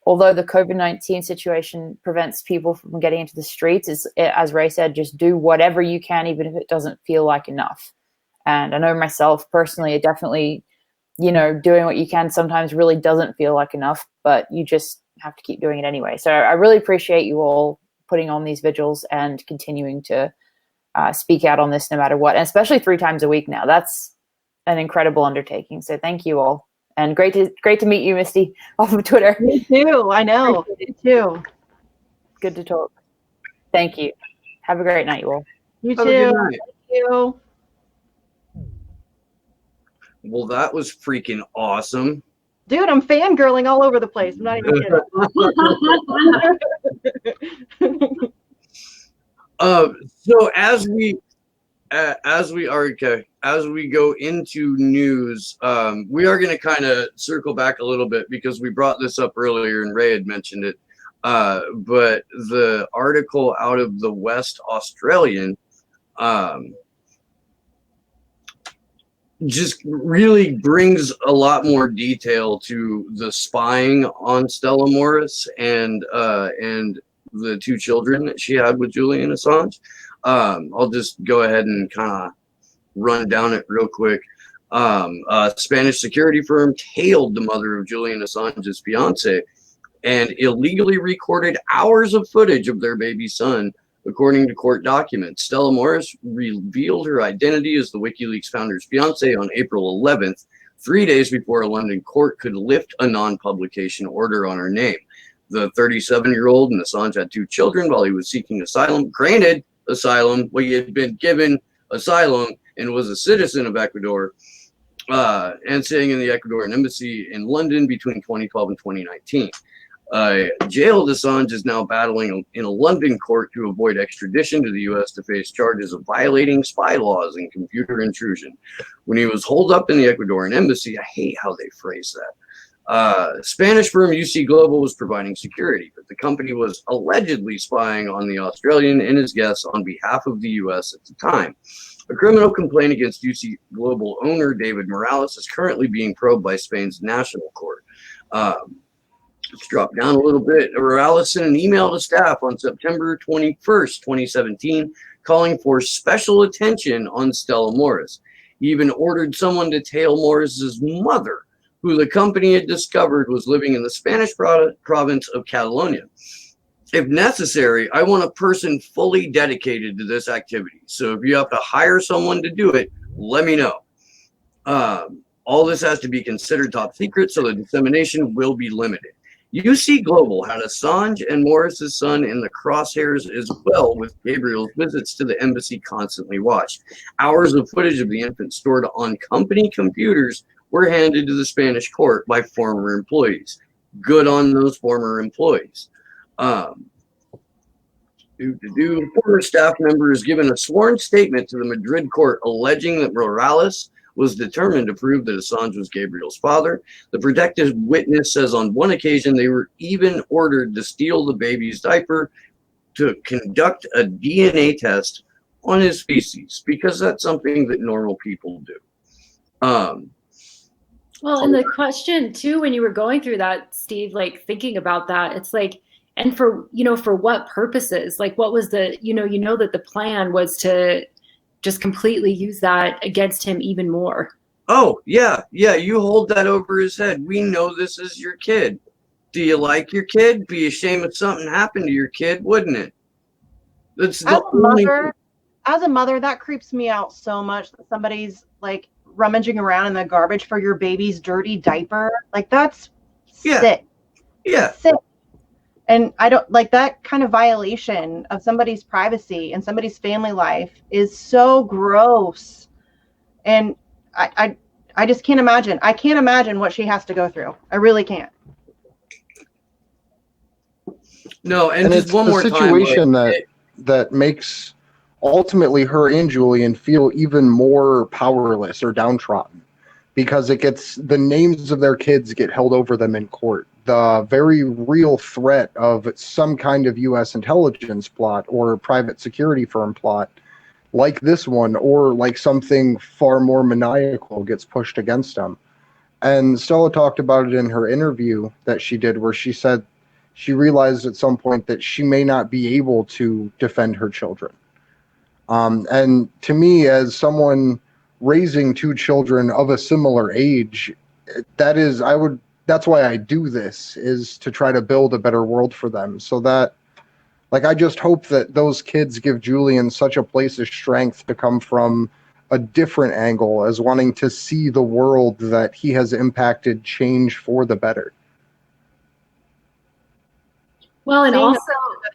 F: although the COVID-19 situation prevents people from getting into the streets, as Ray said, just do whatever you can, even if it doesn't feel like enough. And I know myself personally, it definitely, doing what you can sometimes really doesn't feel like enough, but you just have to keep doing it anyway. So I really appreciate you all putting on these vigils and continuing to speak out on this no matter what, and especially 3 times a week now. That's an incredible undertaking. So thank you all. And great to meet you, Misty, off of Twitter.
D: Me too. I know. Me too.
F: Good to talk. Thank you. Have a great night, you all.
D: You
A: Have a
D: too.
A: good night.
D: Thank you.
A: Well, that was freaking awesome.
D: Dude, I'm fangirling all over the place. I'm not even kidding.
A: So as we go into news, we are going to kind of circle back a little bit because we brought this up earlier and Ray had mentioned it. But the article out of the West Australian just really brings a lot more detail to the spying on Stella Morris and the 2 children that she had with Julian Assange. I'll just go ahead and kind of run down it real quick. A Spanish security firm tailed the mother of Julian Assange's fiance and illegally recorded hours of footage of their baby son According to court documents, Stella Morris revealed her identity as the Wikileaks founder's fiance on April 11th, 3 days before a London court could lift a non-publication order on her name. The 37-year-old and Assange had 2 children while he was seeking asylum, granted asylum, well, he had been given asylum and was a citizen of Ecuador, and staying in the Ecuadorian embassy in London between 2012 and 2019. Jailed Assange is now battling in a London court to avoid extradition to the U.S. to face charges of violating spy laws and computer intrusion. When he was holed up in the Ecuadorian embassy, I hate how they phrase that. Spanish firm UC Global was providing security, but the company was allegedly spying on the Australian and his guests on behalf of the U.S. at the time. A criminal complaint against UC Global owner David Morales is currently being probed by Spain's national court. Let's drop down a little bit. Morales sent an email to staff on September 21st, 2017, calling for special attention on Stella Morris. He even ordered someone to tail Morris's mother, who the company had discovered was living in the Spanish province of Catalonia. If necessary, I want a person fully dedicated to this activity. So if you have to hire someone to do it, let me know. All this has to be considered top secret, so the dissemination will be limited. UC Global had Assange and Morris's son in the crosshairs as well, with Gabriel's visits to the embassy constantly watched. Hours of footage of the infant stored on company computers were handed to the Spanish court by former employees. Good on those former employees. A former staff member has given a sworn statement to the Madrid court alleging that Morales was determined to prove that Assange was Gabriel's father. The protected witness says on one occasion they were even ordered to steal the baby's diaper to conduct a DNA test on his feces, because that's something that normal people do.
E: Well, and the question too, when you were going through that, Steve, like thinking about that, it's like, and for what purposes? Like, what was the, that the plan was to just completely use that against him even more.
A: Oh, yeah, you hold that over his head. We know this is your kid. Do you like your kid? Be ashamed if something happened to your kid, wouldn't it? That's
D: as a mother, that creeps me out so much that somebody's like rummaging around in the garbage for your baby's dirty diaper. Like, that's sick.
A: Yeah.
D: Sick. And I don't like that kind of violation of somebody's privacy and somebody's family life is so gross. And I just can't imagine. I can't imagine what she has to go through. I really can't.
A: No, and just
C: it's
A: one more
C: situation
A: time,
C: that makes ultimately her and Julian feel even more powerless or downtrodden, because the names of their kids get held over them in court. The very real threat of some kind of U.S. intelligence plot or private security firm plot like this one, or like something far more maniacal, gets pushed against them. And Stella talked about it in her interview that she did, where she said she realized at some point that she may not be able to defend her children. And to me, as someone raising 2 children of a similar age, that's why I do this, is to try to build a better world for them. So that, like, I just hope that those kids give Julian such a place of strength to come from a different angle, as wanting to see the world that he has impacted change for the better.
E: Well, and
D: Seeing
E: also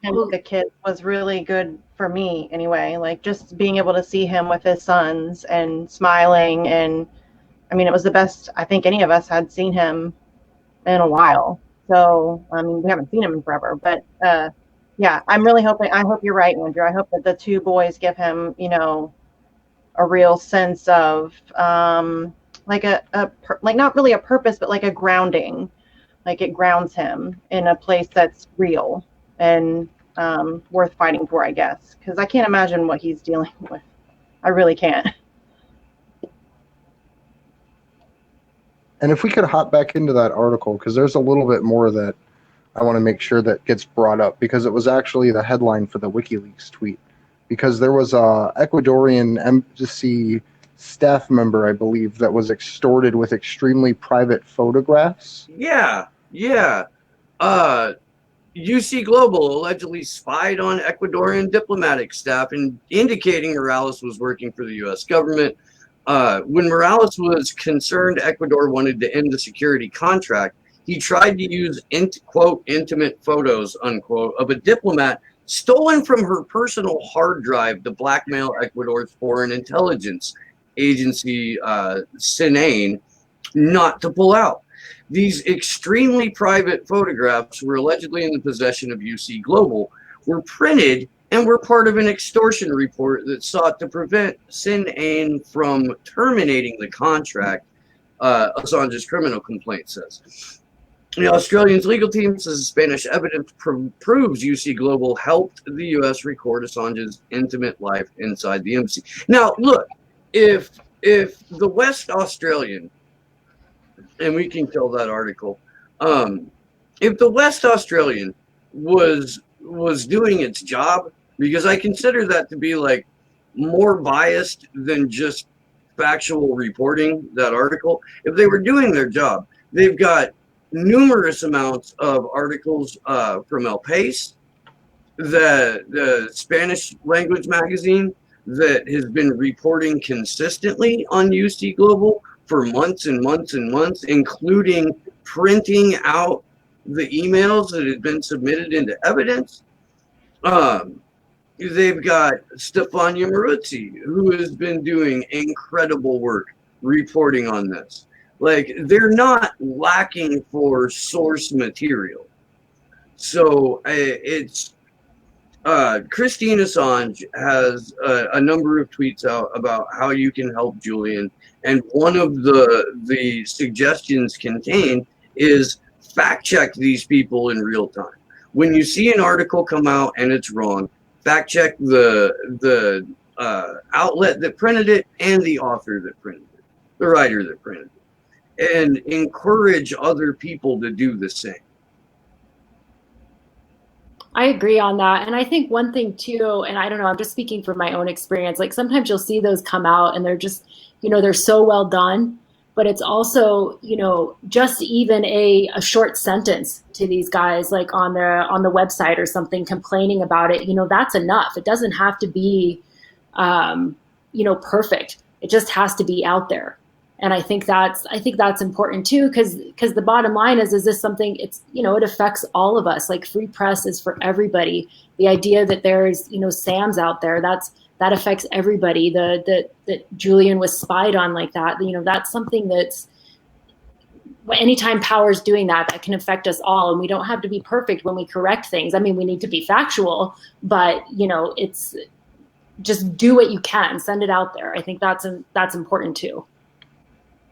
D: him with the kids was really good for me anyway. Like, just being able to see him with his sons and smiling, and I mean, it was the best I think any of us had seen him in a while. So, I mean, we haven't seen him in forever, but yeah, I'm really hoping, I hope you're right, Andrew. I hope that the 2 boys give him, a real sense of like like not really a purpose, but like a grounding. Like, it grounds him in a place that's real and worth fighting for, I guess. Because I can't imagine what he's dealing with. I really can't.
C: And if we could hop back into that article, because there's a little bit more that I want to make sure that gets brought up, because it was actually the headline for the WikiLeaks tweet. Because there was a Ecuadorian embassy staff member, I believe, that was extorted with extremely private photographs.
A: Yeah. UC Global allegedly spied on Ecuadorian diplomatic staff and indicating Morales was working for the U.S. government. When Morales was concerned Ecuador wanted to end the security contract, he tried to use, quote, intimate photos, unquote, of a diplomat stolen from her personal hard drive to blackmail Ecuador's foreign intelligence agency, SINAIN, not to pull out. These extremely private photographs were allegedly in the possession of UC Global, were printed, and were part of an extortion report that sought to prevent SINAIN from terminating the contract, Assange's criminal complaint says. The Australian's legal team says Spanish evidence proves UC Global helped the U.S. record Assange's intimate life inside the embassy. Now, look, if the West Australian, and we can kill that article, if the West Australian was doing its job, because I consider that to be like more biased than just factual reporting, that article, if they were doing their job, they've got numerous amounts of articles from El País, the Spanish language magazine that has been reporting consistently on UC Global for months and months and months, including printing out the emails that had been submitted into evidence. They've got Stefania Maruzzi, who has been doing incredible work reporting on this. Like, they're not lacking for source material. So it's Christine Assange has a number of tweets out about how you can help Julian, and one of the suggestions contained is fact check these people in real time. When you see an article come out and it's wrong, fact check the outlet that printed it and the author that printed it, the writer that printed it, and encourage other people to do the same.
E: I agree on that. And I think one thing too, and I don't know, I'm just speaking from my own experience, like sometimes you'll see those come out and they're just, they're so well done, but it's also, just even a short sentence to these guys, like on the website or something, complaining about it, that's enough. It doesn't have to be, perfect. It just has to be out there. And I think that's important too, because the bottom line is this something, it's, it affects all of us. Like, free press is for everybody. The idea that there's, SAMs out there, that affects everybody. That Julian was spied on like that, that's something that's, anytime power's doing that can affect us all. And we don't have to be perfect when we correct things. I mean, we need to be factual, but it's just do what you can, send it out there. I think that's important too.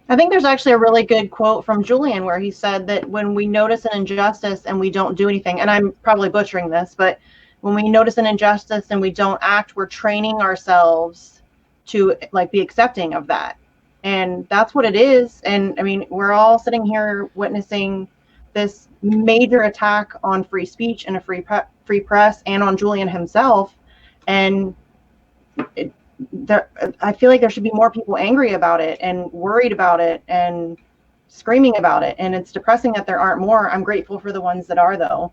D: I think there's actually a really good quote from Julian where he said that when we notice an injustice and we don't do anything, and I'm probably butchering this, but when we notice an injustice and we don't act, we're training ourselves to be accepting of that. And that's what it is. And I mean, we're all sitting here witnessing this major attack on free speech and a free press and on Julian himself. And I feel like there should be more people angry about it and worried about it and screaming about it. And it's depressing that there aren't more. I'm grateful for the ones that are, though.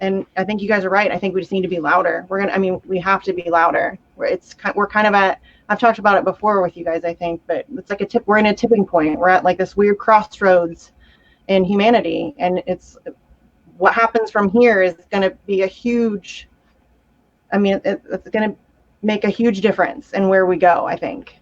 D: And I think you guys are right. I think we just need to be louder. We have to be louder. We're kind of at, I've talked about it before with you guys, I think, but it's like we're in a tipping point. We're at like this weird crossroads in humanity. And it's what happens from here is going to be it's going to make a huge difference in where we go, I think.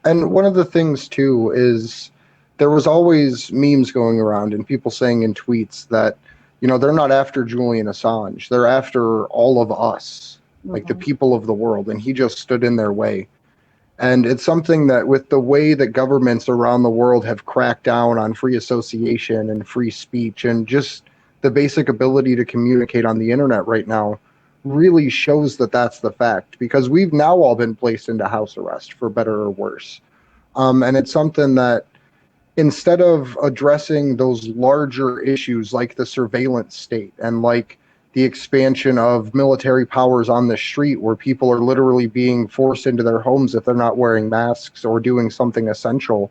C: And one of the things too is there was always memes going around and people saying in tweets that, they're not after Julian Assange. They're after all of us, like the people of the world. And he just stood in their way. And it's something that with the way that governments around the world have cracked down on free association and free speech and just the basic ability to communicate on the internet right now, really shows that that's the fact, because we've now all been placed into house arrest for better or worse. And it's something that instead of addressing those larger issues like the surveillance state and like the expansion of military powers on the street where people are literally being forced into their homes if they're not wearing masks or doing something essential,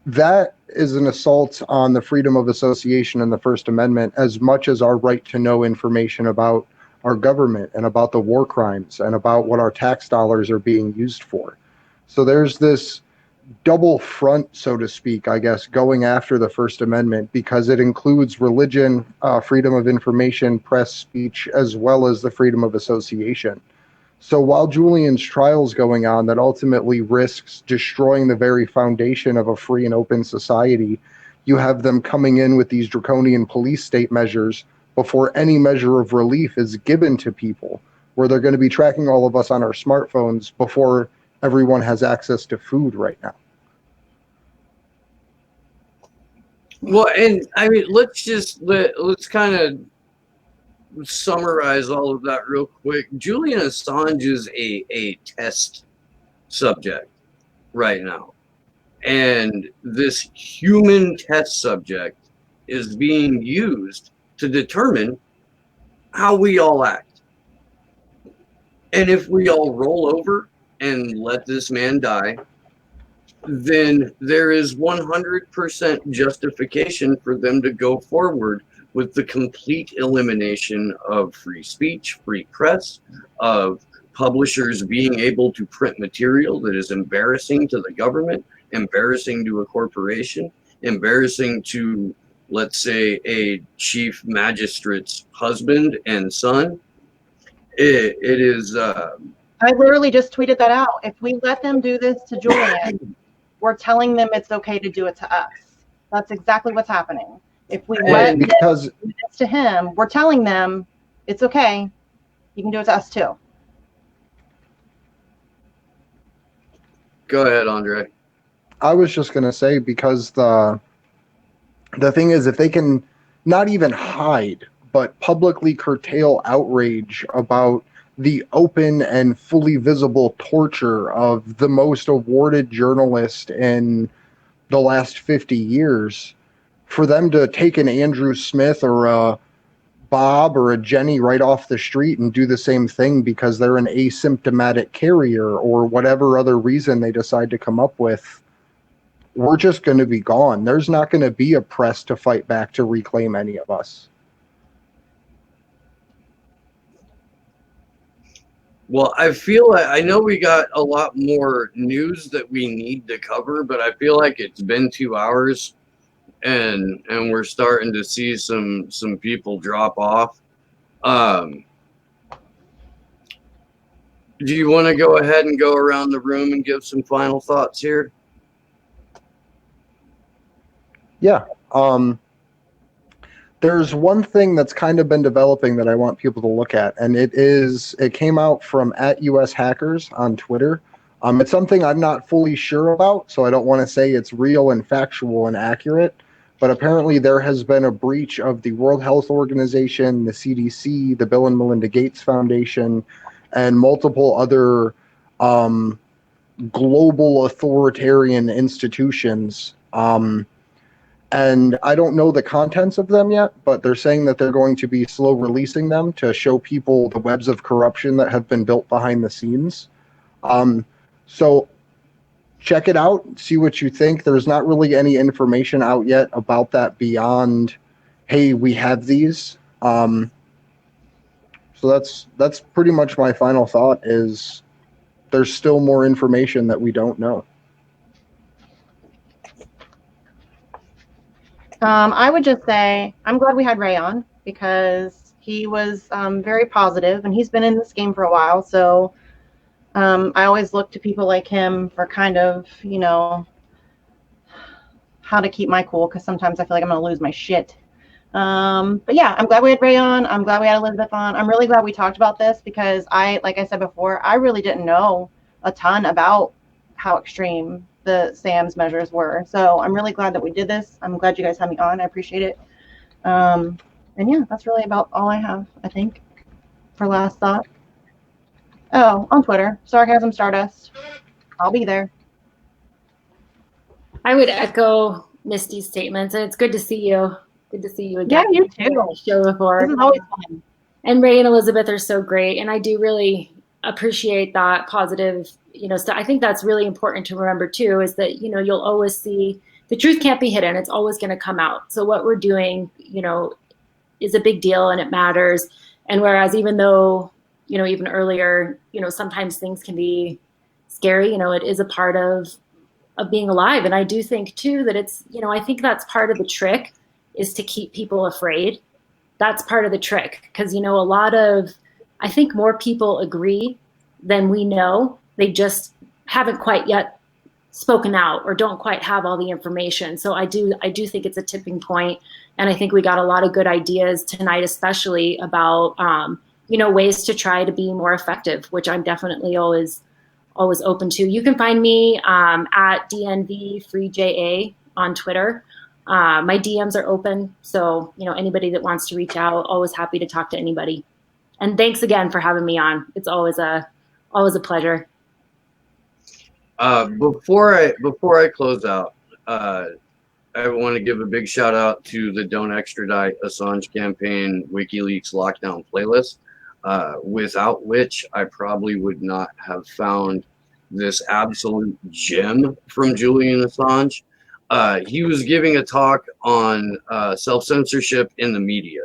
C: that is an assault on the freedom of association and the First Amendment as much as our right to know information about our government and about the war crimes and about what our tax dollars are being used for. So there's this double front, so to speak, I guess, going after the First Amendment because it includes religion, freedom of information, press speech, as well as the freedom of association. So while Julian's trial is going on that ultimately risks destroying the very foundation of a free and open society, you have them coming in with these draconian police state measures before any measure of relief is given to people, where they're going to be tracking all of us on our smartphones before everyone has access to food right now.
A: Well, and I mean, let's kind of summarize all of that real quick. Julian Assange is a test subject right now. And this human test subject is being used to determine how we all act. And if we all roll over and let this man die, then there is 100% justification for them to go forward with the complete elimination of free speech, free press, of publishers being able to print material that is embarrassing to the government, embarrassing to a corporation, embarrassing to, let's say, a chief magistrate's husband and son. It is...
D: I literally just tweeted that out. If we let them do this to Julian, we're telling them it's okay to do it to us. That's exactly what's happening. If we let them do this to him, we're telling them it's okay. You can do it to us too.
A: Go ahead, Andre.
C: I was just going to say, because the thing is, if they can not even hide, but publicly curtail outrage about the open and fully visible torture of the most awarded journalist in the last 50 years, for them to take an Andrew Smith or a Bob or a Jenny right off the street and do the same thing because they're an asymptomatic carrier or whatever other reason they decide to come up with, we're just going to be gone. There's not going to be a press to fight back to reclaim any of us.
A: Well, I feel like, I know we got a lot more news that we need to cover, but I feel like it's been 2 hours and we're starting to see some people drop off. Do you want to go ahead and go around the room and give some final thoughts here?
C: Yeah. There's one thing that's kind of been developing that I want people to look at, and it came out from @USHackers on Twitter. It's something I'm not fully sure about, so I don't want to say it's real and factual and accurate, but apparently there has been a breach of the World Health Organization, the CDC, the Bill and Melinda Gates Foundation, and multiple other global authoritarian institutions. And I don't know the contents of them yet, but they're saying that they're going to be slow releasing them to show people the webs of corruption that have been built behind the scenes. So check it out, see what you think. There's not really any information out yet about that beyond, hey, we have these. So that's pretty much my final thought, is there's still more information that we don't know.
D: I would just say I'm glad we had Ray on, because he was very positive, and he's been in this game for a while. So I always look to people like him for kind of, how to keep my cool, because sometimes I feel like I'm going to lose my shit. But yeah, I'm glad we had Ray on. I'm glad we had Elizabeth on. I'm really glad we talked about this, because like I said before, I really didn't know a ton about how extreme the SAM's measures were. So I'm really glad that we did this. I'm glad you guys had me on. I appreciate it. And yeah, that's really about all I have, I think, for last thought. Oh, on Twitter, Sarcasm Stardust. I'll be there.
E: I would echo Misty's statements, and it's good to see you. Good to see you again.
D: Yeah, you too.
E: Show before.
D: This is always fun.
E: And Ray and Elizabeth are so great, and I do really appreciate that positive, stuff. I think that's really important to remember too, is that, you'll always see the truth can't be hidden. It's always going to come out. So what we're doing, is a big deal and it matters. And whereas even though, even earlier, sometimes things can be scary, it is a part of being alive. And I do think too that it's, I think that's part of the trick, is to keep people afraid. That's part of the trick. Because, I think more people agree than we know. They just haven't quite yet spoken out or don't quite have all the information. So I do think it's a tipping point. And I think we got a lot of good ideas tonight, especially about, ways to try to be more effective, which I'm definitely always open to. You can find me at DNVFreeJA on Twitter. My DMs are open. So, anybody that wants to reach out, always happy to talk to anybody. And thanks again for having me on. It's always a pleasure.
A: Before I close out, I want to give a big shout out to the Don't Extradite Assange campaign Wikileaks lockdown playlist, without which I probably would not have found this absolute gem from Julian Assange. He was giving a talk on self-censorship in the media,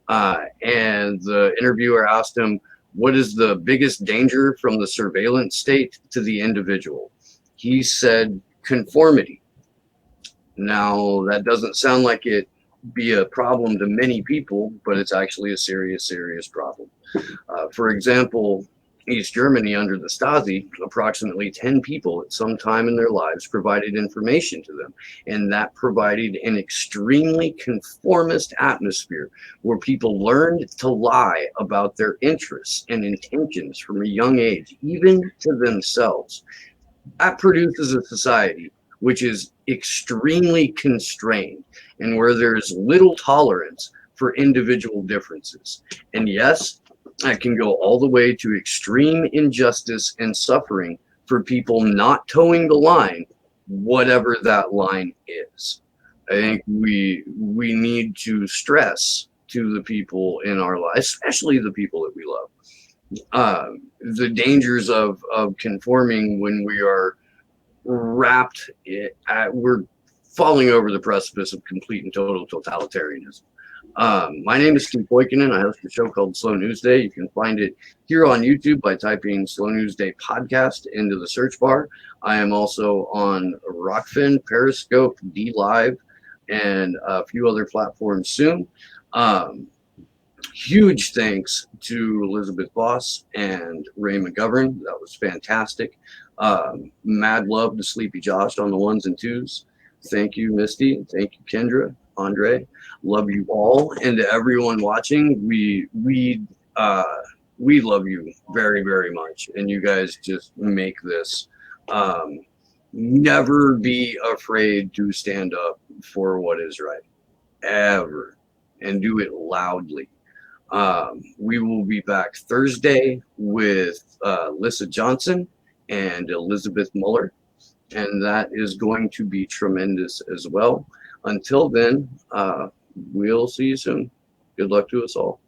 A: and the interviewer asked him, what is the biggest danger from the surveillance state to the individual? He said, conformity. Now, that doesn't sound like it be a problem to many people, but it's actually a serious, serious problem. For example, East Germany under the Stasi, approximately 10 people at some time in their lives provided information to them. And that provided an extremely conformist atmosphere where people learned to lie about their interests and intentions from a young age, even to themselves. That produces a society which is extremely constrained and where there's little tolerance for individual differences. And yes, that can go all the way to extreme injustice and suffering for people not towing the line, whatever that line is. I think we need to stress to the people in our lives, especially the people that we love, the dangers of conforming when we are wrapped we're falling over the precipice of complete and total totalitarianism. My name is Steve Poikinen. I host a show called Slow News Day. You can find it here on YouTube by typing Slow News Day Podcast into the search bar. I am also on Rockfin, Periscope, DLive, and a few other platforms soon. Huge thanks to Elizabeth Voss and Ray McGovern. That was fantastic. Mad love to Sleepy Josh on the ones and twos. Thank you, Misty. Thank you, Kendra, Andre. Love you all, and to everyone watching, we love you very, very much, and you guys just make this. Never be afraid to stand up for what is right, ever, and do it loudly. We will be back Thursday with Lissa Johnson and Elizabeth Mueller, and that is going to be tremendous as well. Until then, we'll see you soon. Good luck to us all.